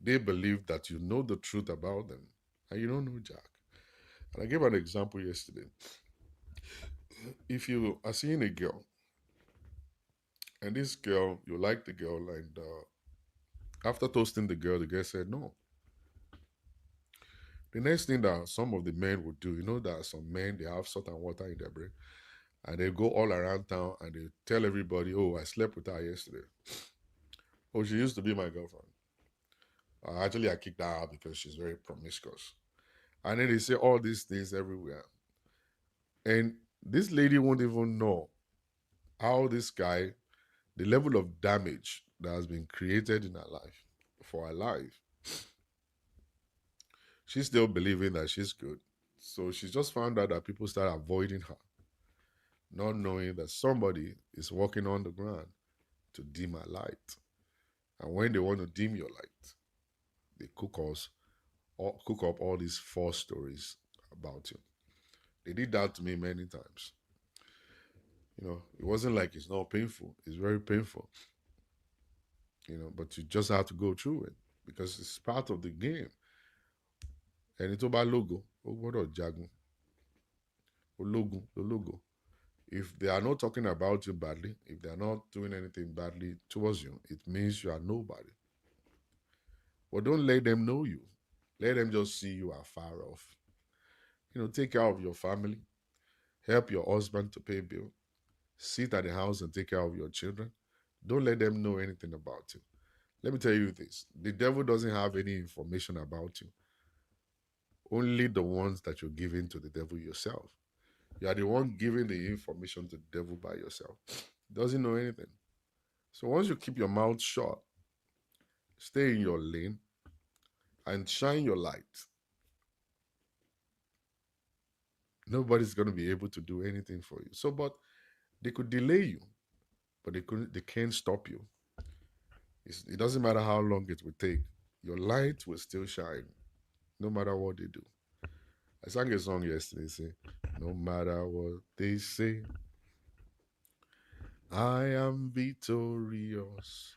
[SPEAKER 1] they believe that you know the truth about them. And you don't know Jack. And I gave an example yesterday. If you are seeing a girl, and this girl, you like the girl, and after toasting the girl said no. The next thing that some of the men would do, you know, that some men they have salt and water in their brain, and they go all around town and they tell everybody, "Oh, I slept with her yesterday. Oh, she used to be my girlfriend. Actually, I kicked her out because she's very promiscuous." And then they say all these things everywhere, and this lady won't even know how this guy, the level of damage that has been created in her life, for her life. She's still believing that she's good. So she just found out that people start avoiding her, not knowing that somebody is walking on the ground to dim her light. And when they want to dim your light, they cook up all these false stories about you. They did that to me many times. You know, it wasn't like it's not painful. It's very painful. You know, but you just have to go through it because it's part of the game. And it's about logo. Oh, what a jagun. Oh, logo, the logo. If they are not talking about you badly, if they are not doing anything badly towards you, it means you are nobody. But don't let them know you. Let them just see you afar off. You know, take care of your family, help your husband to pay bill, sit at the house and take care of your children. Don't let them know anything about you. Let me tell you this: the devil doesn't have any information about you. Only the ones that you're giving to the devil yourself. You are the one giving the information to the devil by yourself. He doesn't know anything. So once you keep your mouth shut, stay in your lane, and shine your light, nobody's going to be able to do anything for you. So, but they could delay you, but they couldn't. They can't stop you. It doesn't matter how long it will take. Your light will still shine, no matter what they do. I sang a song yesterday, say, no matter what they say, I am victorious.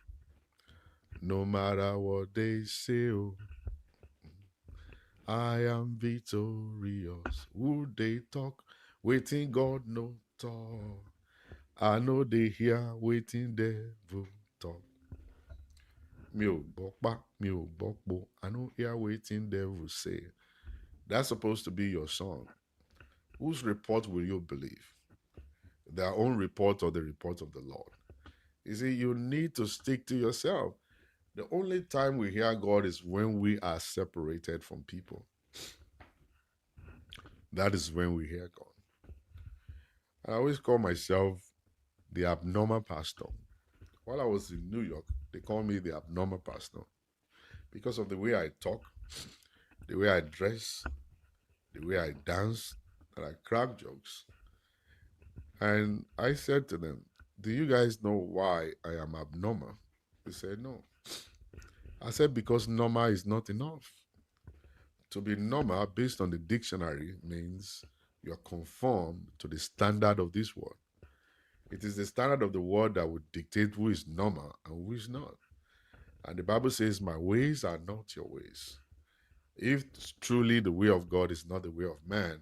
[SPEAKER 1] No matter what they say, oh, I am victorious. Who they talk, waiting God no talk. I know they hear waiting devil talk. Mi ò gbọ́ pa, mi ò gbọ́ po. I know hear waiting devil say. That's supposed to be your song. Whose report will you believe? Their own report or the report of the Lord? You see, you need to stick to yourself. The only time we hear God is when we are separated from people. That is when we hear God. I always call myself the abnormal pastor. While I was in New York, they called me the abnormal pastor because of the way I talk, the way I dress, the way I dance, and I crack jokes. And I said to them, do you guys know why I am abnormal? They said, no. I said, because normal is not enough. To be normal, based on the dictionary, means you're conformed to the standard of this world. It is the standard of the world that would dictate who is normal and who is not. And the Bible says, my ways are not your ways. If truly the way of God is not the way of man,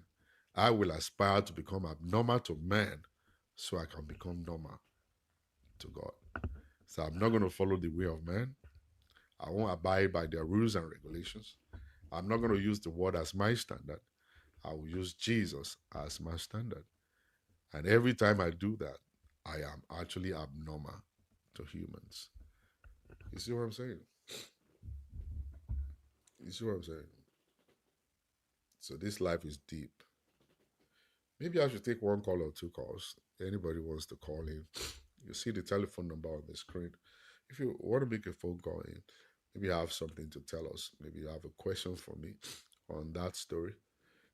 [SPEAKER 1] I will aspire to become abnormal to man so I can become normal to God. So I'm not going to follow the way of man. I won't abide by their rules and regulations. I'm not going to use the word as my standard. I will use Jesus as my standard. And every time I do that, I am actually abnormal to humans. You see what I'm saying? You see what I'm saying? So this life is deep. Maybe I should take one call or two calls. Anybody wants to call in, you see the telephone number on the screen. If you want to make a phone call in, maybe you have something to tell us. Maybe you have a question for me on that story,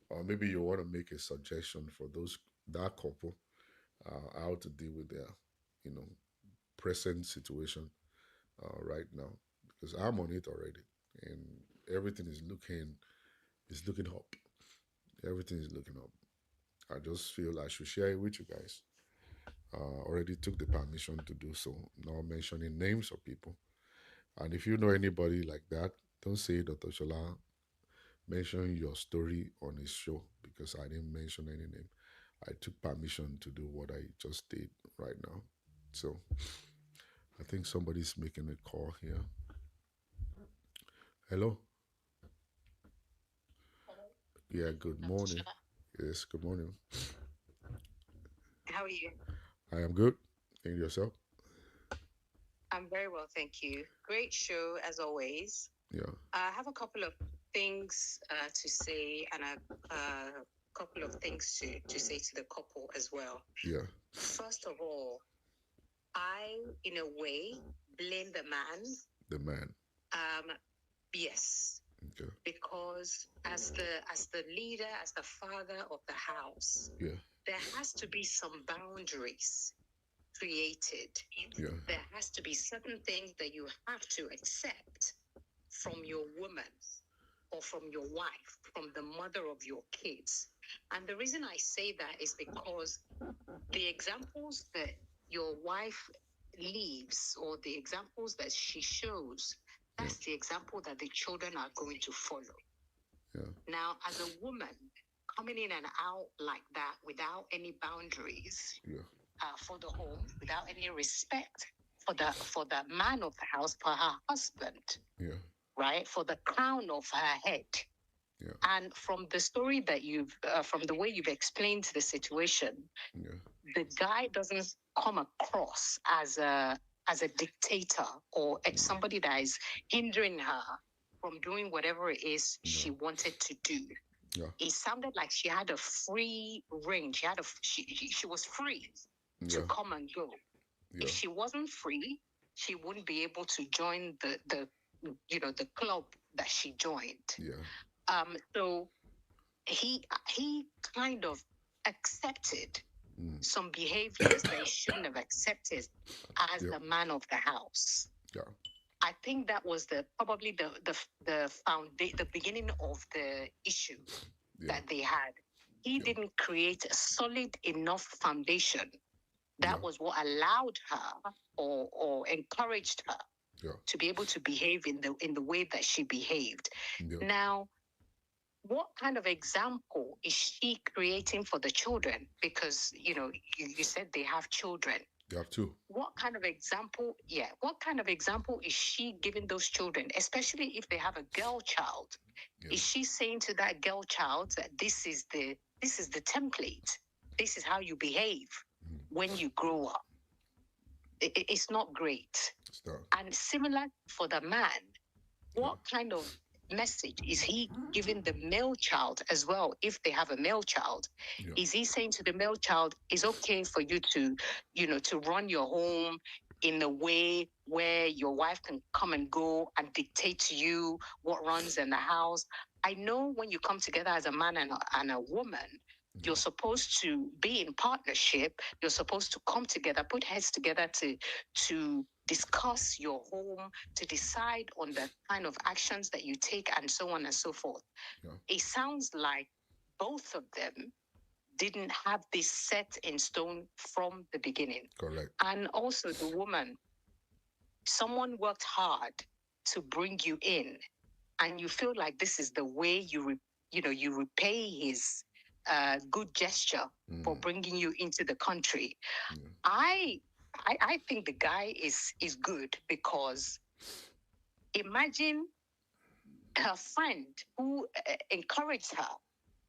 [SPEAKER 1] or maybe you want to make a suggestion for that couple, how to deal with their, you know, present situation right now. Because I'm on it already, and everything is looking up. Everything is looking up. I just feel I should share it with you guys. Already took the permission to do so, not mentioning names of people. And if you know anybody like that, don't say Dr. Shola mention your story on his show because I didn't mention any name. I took permission to do what I just did right now. So I think somebody's making a call here. Hello? Yeah, good morning. Yes, good morning.
[SPEAKER 2] How are you?
[SPEAKER 1] I am good. And yourself?
[SPEAKER 2] I'm very well, thank you. Great show as always.
[SPEAKER 1] Yeah,
[SPEAKER 2] I have a couple of things to say and a couple of things to say to the couple as well.
[SPEAKER 1] yeah,
[SPEAKER 2] First of all, I, in a way, blame the man.
[SPEAKER 1] the man.
[SPEAKER 2] Um, yes,
[SPEAKER 1] Okay.
[SPEAKER 2] because as the leader, as the father of the house,
[SPEAKER 1] Yeah,
[SPEAKER 2] there has to be some boundaries created.
[SPEAKER 1] yeah,
[SPEAKER 2] There has to be certain things that you have to accept from your woman or from your wife, from the mother of your kids. And the reason I say that is because the examples that your wife leaves or the examples that she shows,
[SPEAKER 1] yeah,
[SPEAKER 2] that's the example that the children are going to follow.
[SPEAKER 1] yeah,
[SPEAKER 2] Now, as a woman, coming in and out like that without any boundaries
[SPEAKER 1] yeah,
[SPEAKER 2] for the home, without any respect for the man of the house, for her husband,
[SPEAKER 1] yeah,
[SPEAKER 2] right, for the crown of her head.
[SPEAKER 1] yeah,
[SPEAKER 2] And from the story that from the way you've explained the situation,
[SPEAKER 1] yeah,
[SPEAKER 2] the guy doesn't come across as a dictator or somebody that is hindering her from doing whatever it is she
[SPEAKER 1] no,
[SPEAKER 2] wanted to do.
[SPEAKER 1] yeah,
[SPEAKER 2] It sounded like she had a free reign. She was free to
[SPEAKER 1] yeah,
[SPEAKER 2] come and go. If
[SPEAKER 1] yeah,
[SPEAKER 2] she wasn't free, she wouldn't be able to join the club that she joined.
[SPEAKER 1] yeah,
[SPEAKER 2] So he kind of accepted some behaviors that he shouldn't have accepted as
[SPEAKER 1] yeah,
[SPEAKER 2] the man of the house.
[SPEAKER 1] yeah,
[SPEAKER 2] I think that was probably the beginning of the issue.
[SPEAKER 1] Yeah.
[SPEAKER 2] that they had. He
[SPEAKER 1] Yeah.
[SPEAKER 2] didn't create a solid enough foundation. That
[SPEAKER 1] Yeah.
[SPEAKER 2] was what allowed her or encouraged her
[SPEAKER 1] Yeah.
[SPEAKER 2] to be able to behave in the way that she behaved.
[SPEAKER 1] Yeah.
[SPEAKER 2] Now, what kind of example is she creating for the children? Because you said they have children.
[SPEAKER 1] You have two.
[SPEAKER 2] What kind of example, yeah, what kind of example is she giving those children, especially if they have a girl child?
[SPEAKER 1] Yeah.
[SPEAKER 2] Is she saying to that girl child that this is the template, this is how you behave when you grow up? It's not great.
[SPEAKER 1] It's not.
[SPEAKER 2] And similar for the man, what kind of message is he giving the male child as well? If they have a male child,
[SPEAKER 1] Yeah.
[SPEAKER 2] is he saying to the male child, it's okay for you to run your home in a way where your wife can come and go and dictate to you what runs in the house? I know when you come together as a man and a woman, you're supposed to be in partnership. You're supposed to come together, put heads together to discuss your home, to decide on the kind of actions that you take, and so on and so forth.
[SPEAKER 1] Yeah.
[SPEAKER 2] It sounds like both of them didn't have this set in stone from the beginning.
[SPEAKER 1] Correct.
[SPEAKER 2] And also the woman, someone worked hard to bring you in, and you feel like this is the way you repay his good gesture for bringing you into the country. I I think the guy is good, because imagine her friend who encouraged her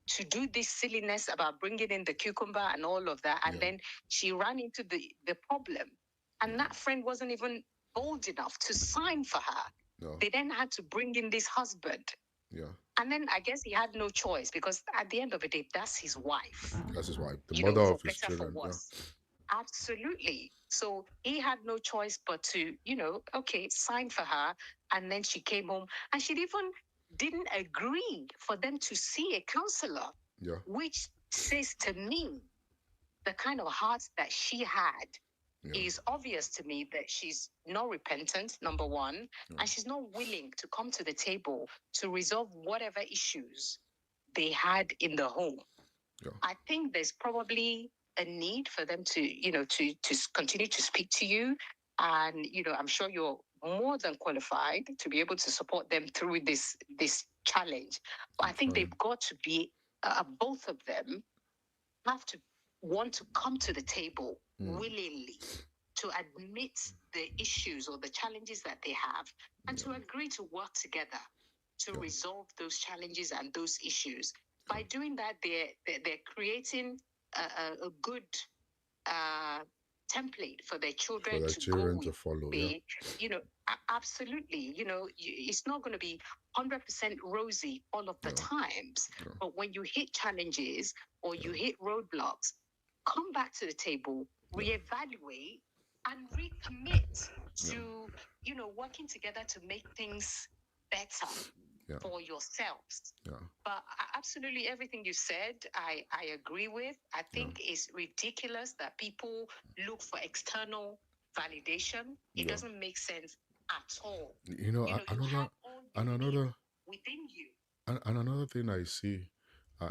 [SPEAKER 2] to do this silliness about bringing in the cucumber and all of that, and
[SPEAKER 1] Yeah.
[SPEAKER 2] then she ran into the problem, and that friend wasn't even bold enough to sign for her.
[SPEAKER 1] No.
[SPEAKER 2] They then had to bring in this husband.
[SPEAKER 1] Yeah.
[SPEAKER 2] And then I guess he had no choice, because at the end of the day, that's his wife.
[SPEAKER 1] That's his wife, the
[SPEAKER 2] You
[SPEAKER 1] mother
[SPEAKER 2] know, for
[SPEAKER 1] of his
[SPEAKER 2] better, for
[SPEAKER 1] children. Yeah.
[SPEAKER 2] worse. Absolutely. So he had no choice but to, okay, sign for her. And then she came home, and she even didn't agree for them to see a counselor,
[SPEAKER 1] Yeah.
[SPEAKER 2] which says to me the kind of heart that she had.
[SPEAKER 1] Yeah.
[SPEAKER 2] Is obvious to me that she's not repentant, number one, and she's not willing to come to the table to resolve whatever issues they had in the home.
[SPEAKER 1] Yeah.
[SPEAKER 2] I think there's probably a need for them to continue to speak to you, and I'm sure you're more than qualified to be able to support them through this challenge. But I think
[SPEAKER 1] trying.
[SPEAKER 2] they've got to be both of them have to want to come to the table willingly to admit the issues or the challenges that they have, and to agree to work together to resolve those challenges and those issues. By doing that, they're creating a good template for their children to go with.
[SPEAKER 1] Follow.
[SPEAKER 2] They, absolutely. It's not going to be 100% rosy all of the times, but when you hit challenges or you hit roadblocks, come back to the table, reevaluate, and recommit to working together to make things better for yourselves. But absolutely everything you said, I agree with. I think it's ridiculous that people look for external validation. It doesn't make sense at all.
[SPEAKER 1] You
[SPEAKER 2] You
[SPEAKER 1] another
[SPEAKER 2] have all you
[SPEAKER 1] and
[SPEAKER 2] need
[SPEAKER 1] another
[SPEAKER 2] within you.
[SPEAKER 1] and another thing I see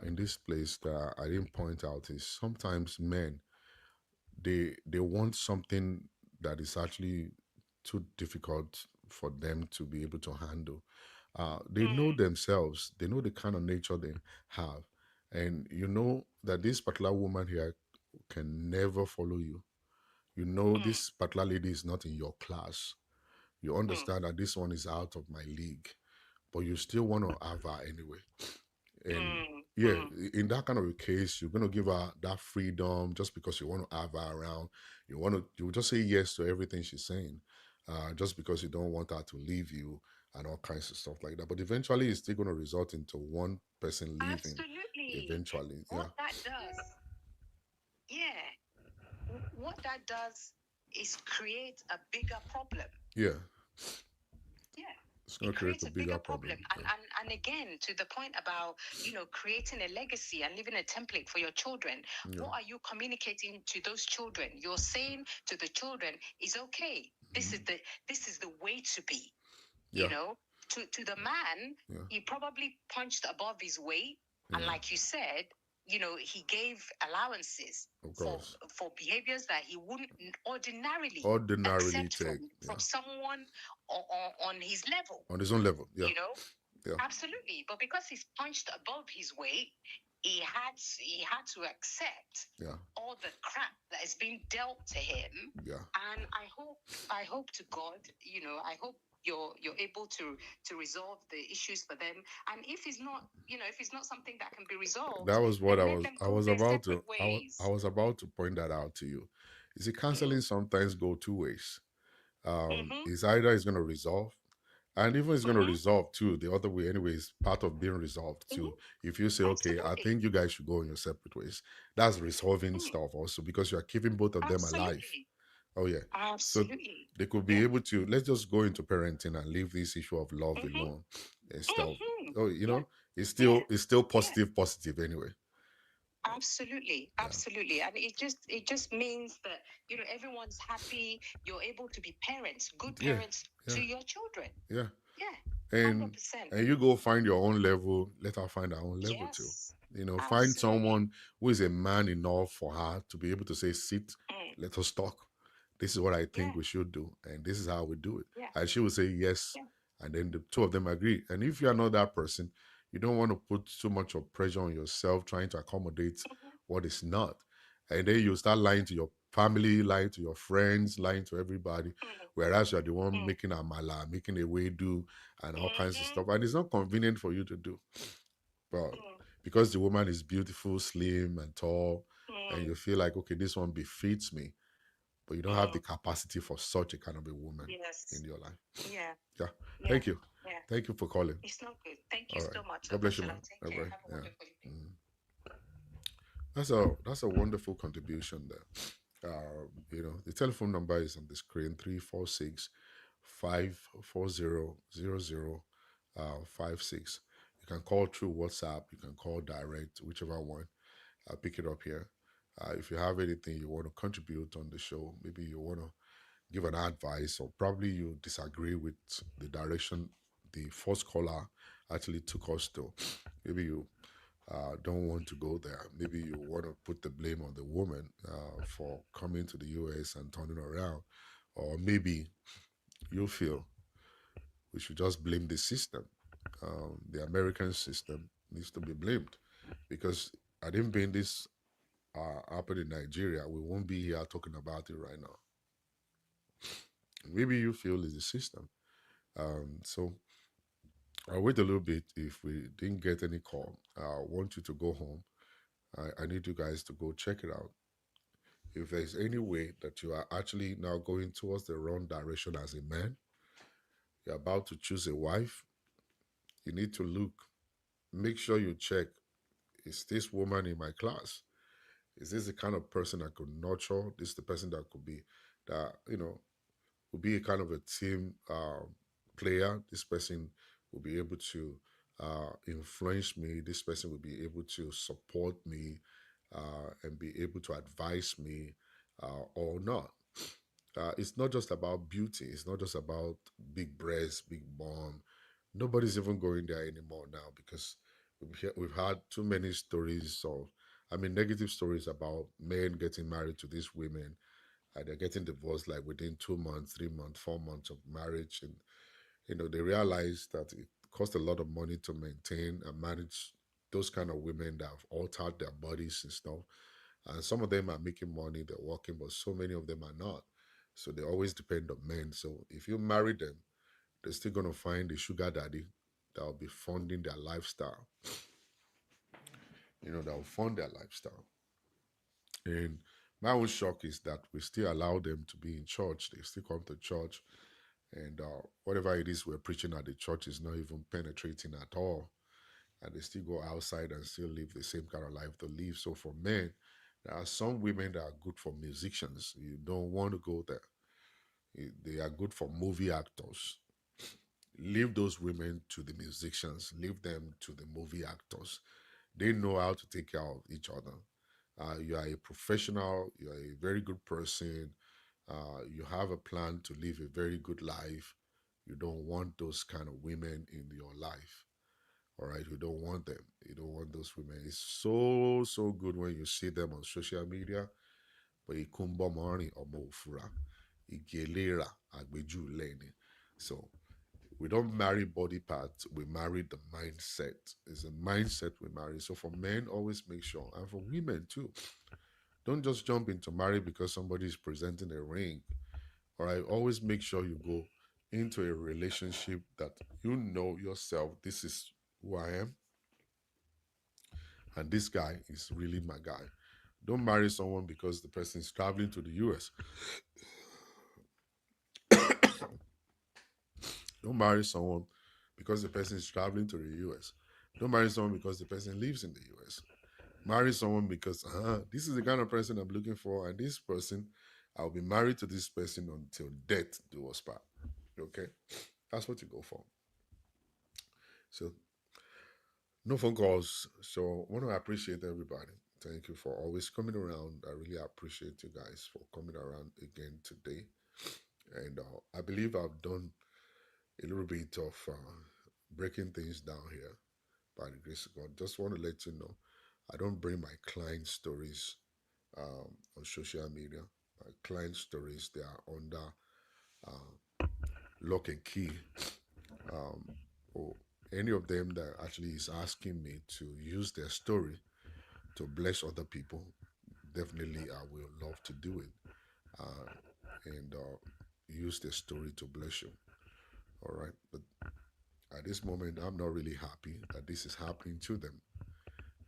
[SPEAKER 1] in this place that I didn't point out is sometimes men they want something that is actually too difficult for them to be able to handle. They know themselves, they know the kind of nature they have, and you know that this particular woman here can never follow you. You know this particular lady is not in your class. You understand that this one is out of my league, but you still want to have her anyway. And yeah, in that kind of a case, you're gonna give her that freedom just because you want to have her around. You just say yes to everything she's saying, just because you don't want her to leave you and all kinds of stuff like that. But eventually, it's still gonna result into one person leaving.
[SPEAKER 2] Absolutely.
[SPEAKER 1] Eventually,
[SPEAKER 2] What that does, what that does is create a bigger problem.
[SPEAKER 1] yeah,
[SPEAKER 2] Yeah.
[SPEAKER 1] it's gonna
[SPEAKER 2] It
[SPEAKER 1] create
[SPEAKER 2] creates
[SPEAKER 1] a
[SPEAKER 2] a
[SPEAKER 1] bigger
[SPEAKER 2] bigger
[SPEAKER 1] problem.
[SPEAKER 2] problem. And again, to the point about, creating a legacy and leaving a template for your children, what are you communicating to those children? You're saying to the children, it's okay. This is the way to be.
[SPEAKER 1] Yeah.
[SPEAKER 2] To the man,
[SPEAKER 1] Yeah.
[SPEAKER 2] he probably punched above his weight. And
[SPEAKER 1] Yeah.
[SPEAKER 2] like you said, he gave allowances
[SPEAKER 1] Of
[SPEAKER 2] for
[SPEAKER 1] course.
[SPEAKER 2] for behaviors that he wouldn't ordinarily
[SPEAKER 1] Ordinarily
[SPEAKER 2] accept
[SPEAKER 1] take.
[SPEAKER 2] from
[SPEAKER 1] Yeah.
[SPEAKER 2] someone on his level.
[SPEAKER 1] On his own level. Yeah.
[SPEAKER 2] You know,
[SPEAKER 1] Yeah.
[SPEAKER 2] absolutely. But because he's punched above his weight, he had to accept
[SPEAKER 1] Yeah.
[SPEAKER 2] all the crap that is being dealt to him.
[SPEAKER 1] Yeah.
[SPEAKER 2] And I hope to God, I hope you're able to resolve the issues for them. And if it's not something that can be resolved,
[SPEAKER 1] That was what
[SPEAKER 2] then
[SPEAKER 1] I
[SPEAKER 2] let
[SPEAKER 1] was.
[SPEAKER 2] them
[SPEAKER 1] I
[SPEAKER 2] go
[SPEAKER 1] was
[SPEAKER 2] their
[SPEAKER 1] about
[SPEAKER 2] separate
[SPEAKER 1] to. I
[SPEAKER 2] ways.
[SPEAKER 1] was about to point that out to you. You see,
[SPEAKER 2] Mm.
[SPEAKER 1] counseling sometimes go two ways.
[SPEAKER 2] Mhm.
[SPEAKER 1] It's either it's going to resolve, and even it's going to
[SPEAKER 2] Mhm.
[SPEAKER 1] resolve too. The other way, anyways, part of being resolved too.
[SPEAKER 2] Mhm.
[SPEAKER 1] If you say, okay, I
[SPEAKER 2] Absolutely.
[SPEAKER 1] think you guys should go in your separate ways, that's resolving
[SPEAKER 2] Mm.
[SPEAKER 1] stuff also because you are keeping both of them alive.
[SPEAKER 2] Absolutely.
[SPEAKER 1] Oh yeah. So
[SPEAKER 2] Absolutely.
[SPEAKER 1] they could be
[SPEAKER 2] Yeah.
[SPEAKER 1] able to let's just go into parenting and leave this issue of love
[SPEAKER 2] Mhm.
[SPEAKER 1] alone and stuff.
[SPEAKER 2] Mhm.
[SPEAKER 1] Oh,
[SPEAKER 2] Yeah. Yeah.
[SPEAKER 1] it's still
[SPEAKER 2] Yeah.
[SPEAKER 1] positive anyway.
[SPEAKER 2] Absolutely,
[SPEAKER 1] Yeah.
[SPEAKER 2] absolutely, and it just means that everyone's happy. You're able to be parents, good
[SPEAKER 1] Yeah.
[SPEAKER 2] parents
[SPEAKER 1] Yeah.
[SPEAKER 2] to your children.
[SPEAKER 1] Yeah.
[SPEAKER 2] Yeah, hundred
[SPEAKER 1] and
[SPEAKER 2] percent.
[SPEAKER 1] and you go find your own level, let her find her own level too.
[SPEAKER 2] Yes,
[SPEAKER 1] Find
[SPEAKER 2] absolutely.
[SPEAKER 1] someone who is a man enough for her to be able to say, sit,
[SPEAKER 2] Mm,
[SPEAKER 1] let us talk. This is what I think
[SPEAKER 2] yeah,
[SPEAKER 1] we should do, and this is how we do it.
[SPEAKER 2] yeah,
[SPEAKER 1] And she will say yes,
[SPEAKER 2] yeah.
[SPEAKER 1] and then the two of them agree. And if you are not that person, you don't want to put too much of pressure on yourself trying to accommodate
[SPEAKER 2] Mhm,
[SPEAKER 1] what is not. And then you start lying to your family, lying to your friends, lying to everybody,
[SPEAKER 2] mm,
[SPEAKER 1] whereas you're the one
[SPEAKER 2] mm,
[SPEAKER 1] making a mala, making a way do, and all kinds of
[SPEAKER 2] mhm,
[SPEAKER 1] stuff. And it's not convenient for you to do. But
[SPEAKER 2] mm,
[SPEAKER 1] because the woman is beautiful, slim, and tall, and
[SPEAKER 2] mm,
[SPEAKER 1] you feel like, okay, this one befits me, but you don't have the
[SPEAKER 2] mm.
[SPEAKER 1] capacity for such a kind of a woman in
[SPEAKER 2] Yes,
[SPEAKER 1] your life.
[SPEAKER 2] yeah,
[SPEAKER 1] Yeah.
[SPEAKER 2] yeah,
[SPEAKER 1] Thank you.
[SPEAKER 2] yeah.
[SPEAKER 1] Thank you for calling.
[SPEAKER 2] It's not good. Thank you
[SPEAKER 1] All right.
[SPEAKER 2] so much,
[SPEAKER 1] God bless you,
[SPEAKER 2] Obashala.
[SPEAKER 1] man.
[SPEAKER 2] Take
[SPEAKER 1] Bye
[SPEAKER 2] care.
[SPEAKER 1] bye.
[SPEAKER 2] Have a
[SPEAKER 1] Yeah.
[SPEAKER 2] wonderful evening.
[SPEAKER 1] Mm. That's a wonderful contribution there. The telephone number is on the screen 346 540 56. You can call through WhatsApp, you can call direct, whichever one. I'll pick it up here. If you have anything you want to contribute on the show, maybe you want to give an advice, or probably you disagree with the direction the first caller actually took us to. Maybe you don't want to go there. Maybe you want to put the blame on the woman for coming to the US and turning around. Or maybe you feel we should just blame the system. The American system needs to be blamed because I didn't been this happened in Nigeria, we won't be here talking about it right now. Maybe you feel it's the system. So I'll wait a little bit. If we didn't get any call, I want you to go home. I need you guys to go check it out. If there's any way that you are actually now going towards the wrong direction as a man, you're about to choose a wife, you need to look. Make sure you check, is this woman in my class? Is this the kind of person I could nurture? This is the person that could be, that, will be a kind of a team player. This person will be able to influence me. This person will be able to support me and be able to advise me or not. It's not just about beauty. It's not just about big breasts, big bum. Nobody's even going there anymore now because we've had too many stories of, negative stories about men getting married to these women, and they're getting divorced like within 2 months, 3 months, 4 months of marriage. And, they realize that it costs a lot of money to maintain and manage those kind of women that have altered their bodies and stuff. And some of them are making money, they're working, but so many of them are not. So they always depend on men. So if you marry them, they're still going to find a sugar daddy that will be funding their lifestyle, that will fund their lifestyle. And my own shock is that we still allow them to be in church. They still come to church, and whatever it is we're preaching at the church is not even penetrating at all. And they still go outside and still live the same kind of life to live. So for men, there are some women that are good for musicians. You don't want to go there. They are good for movie actors. Leave those women to the musicians. Leave them to the movie actors. They know how to take care of each other. You are a professional. You are a very good person. You have a plan to live a very good life. You don't want those kind of women in your life. All right, you don't want them. You don't want those women. It's so good when you see them on social media. But ikumbo mari omo ofura, igelera agbeju leni. So we don't marry body parts. We marry the mindset. It's a mindset we marry. So for men, always make sure, and for women too, don't just jump into marriage because somebody is presenting a ring. All right, always make sure you go into a relationship that you know yourself. This is who I am, and this guy is really my guy. Don't marry someone because the person is traveling to the US. Don't marry someone because the person is traveling to the US. Don't marry someone because the person lives in the US. Marry someone because this is the kind of person I'm looking for, and this person, I'll be married to this person until death do us part. Okay, that's what you go for. So no phone calls. So I want to appreciate everybody. Thank you for always coming around. I really appreciate you guys for coming around again today. And I believe I've done a little bit of breaking things down here by the grace of God. Just want to let you know, I don't bring my client stories on social media. My client stories, they are under lock and key. Um, or any of them that actually is asking me to use their story to bless other people, definitely I will love to do it and use their story to bless you. All right. But at this moment, I'm not really happy that this is happening to them.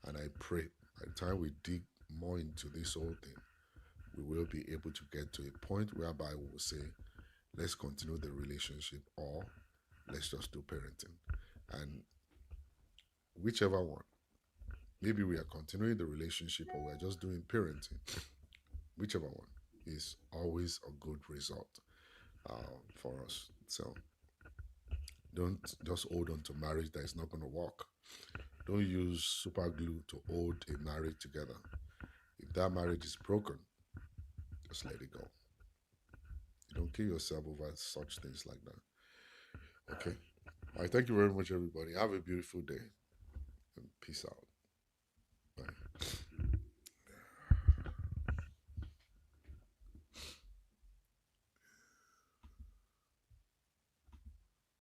[SPEAKER 1] And I pray by the time we dig more into this whole thing, we will be able to get to a point whereby we will say, let's continue the relationship or let's just do parenting. And whichever one, maybe we are continuing the relationship or we're just doing parenting, whichever one is always a good result for us. So don't just hold on to marriage that is not going to work. Don't use super glue to hold a marriage together. If that marriage is broken, just let it go. You don't kill yourself over such things like that. Okay. All right. Thank you very much, everybody. Have a beautiful day and peace out. Bye.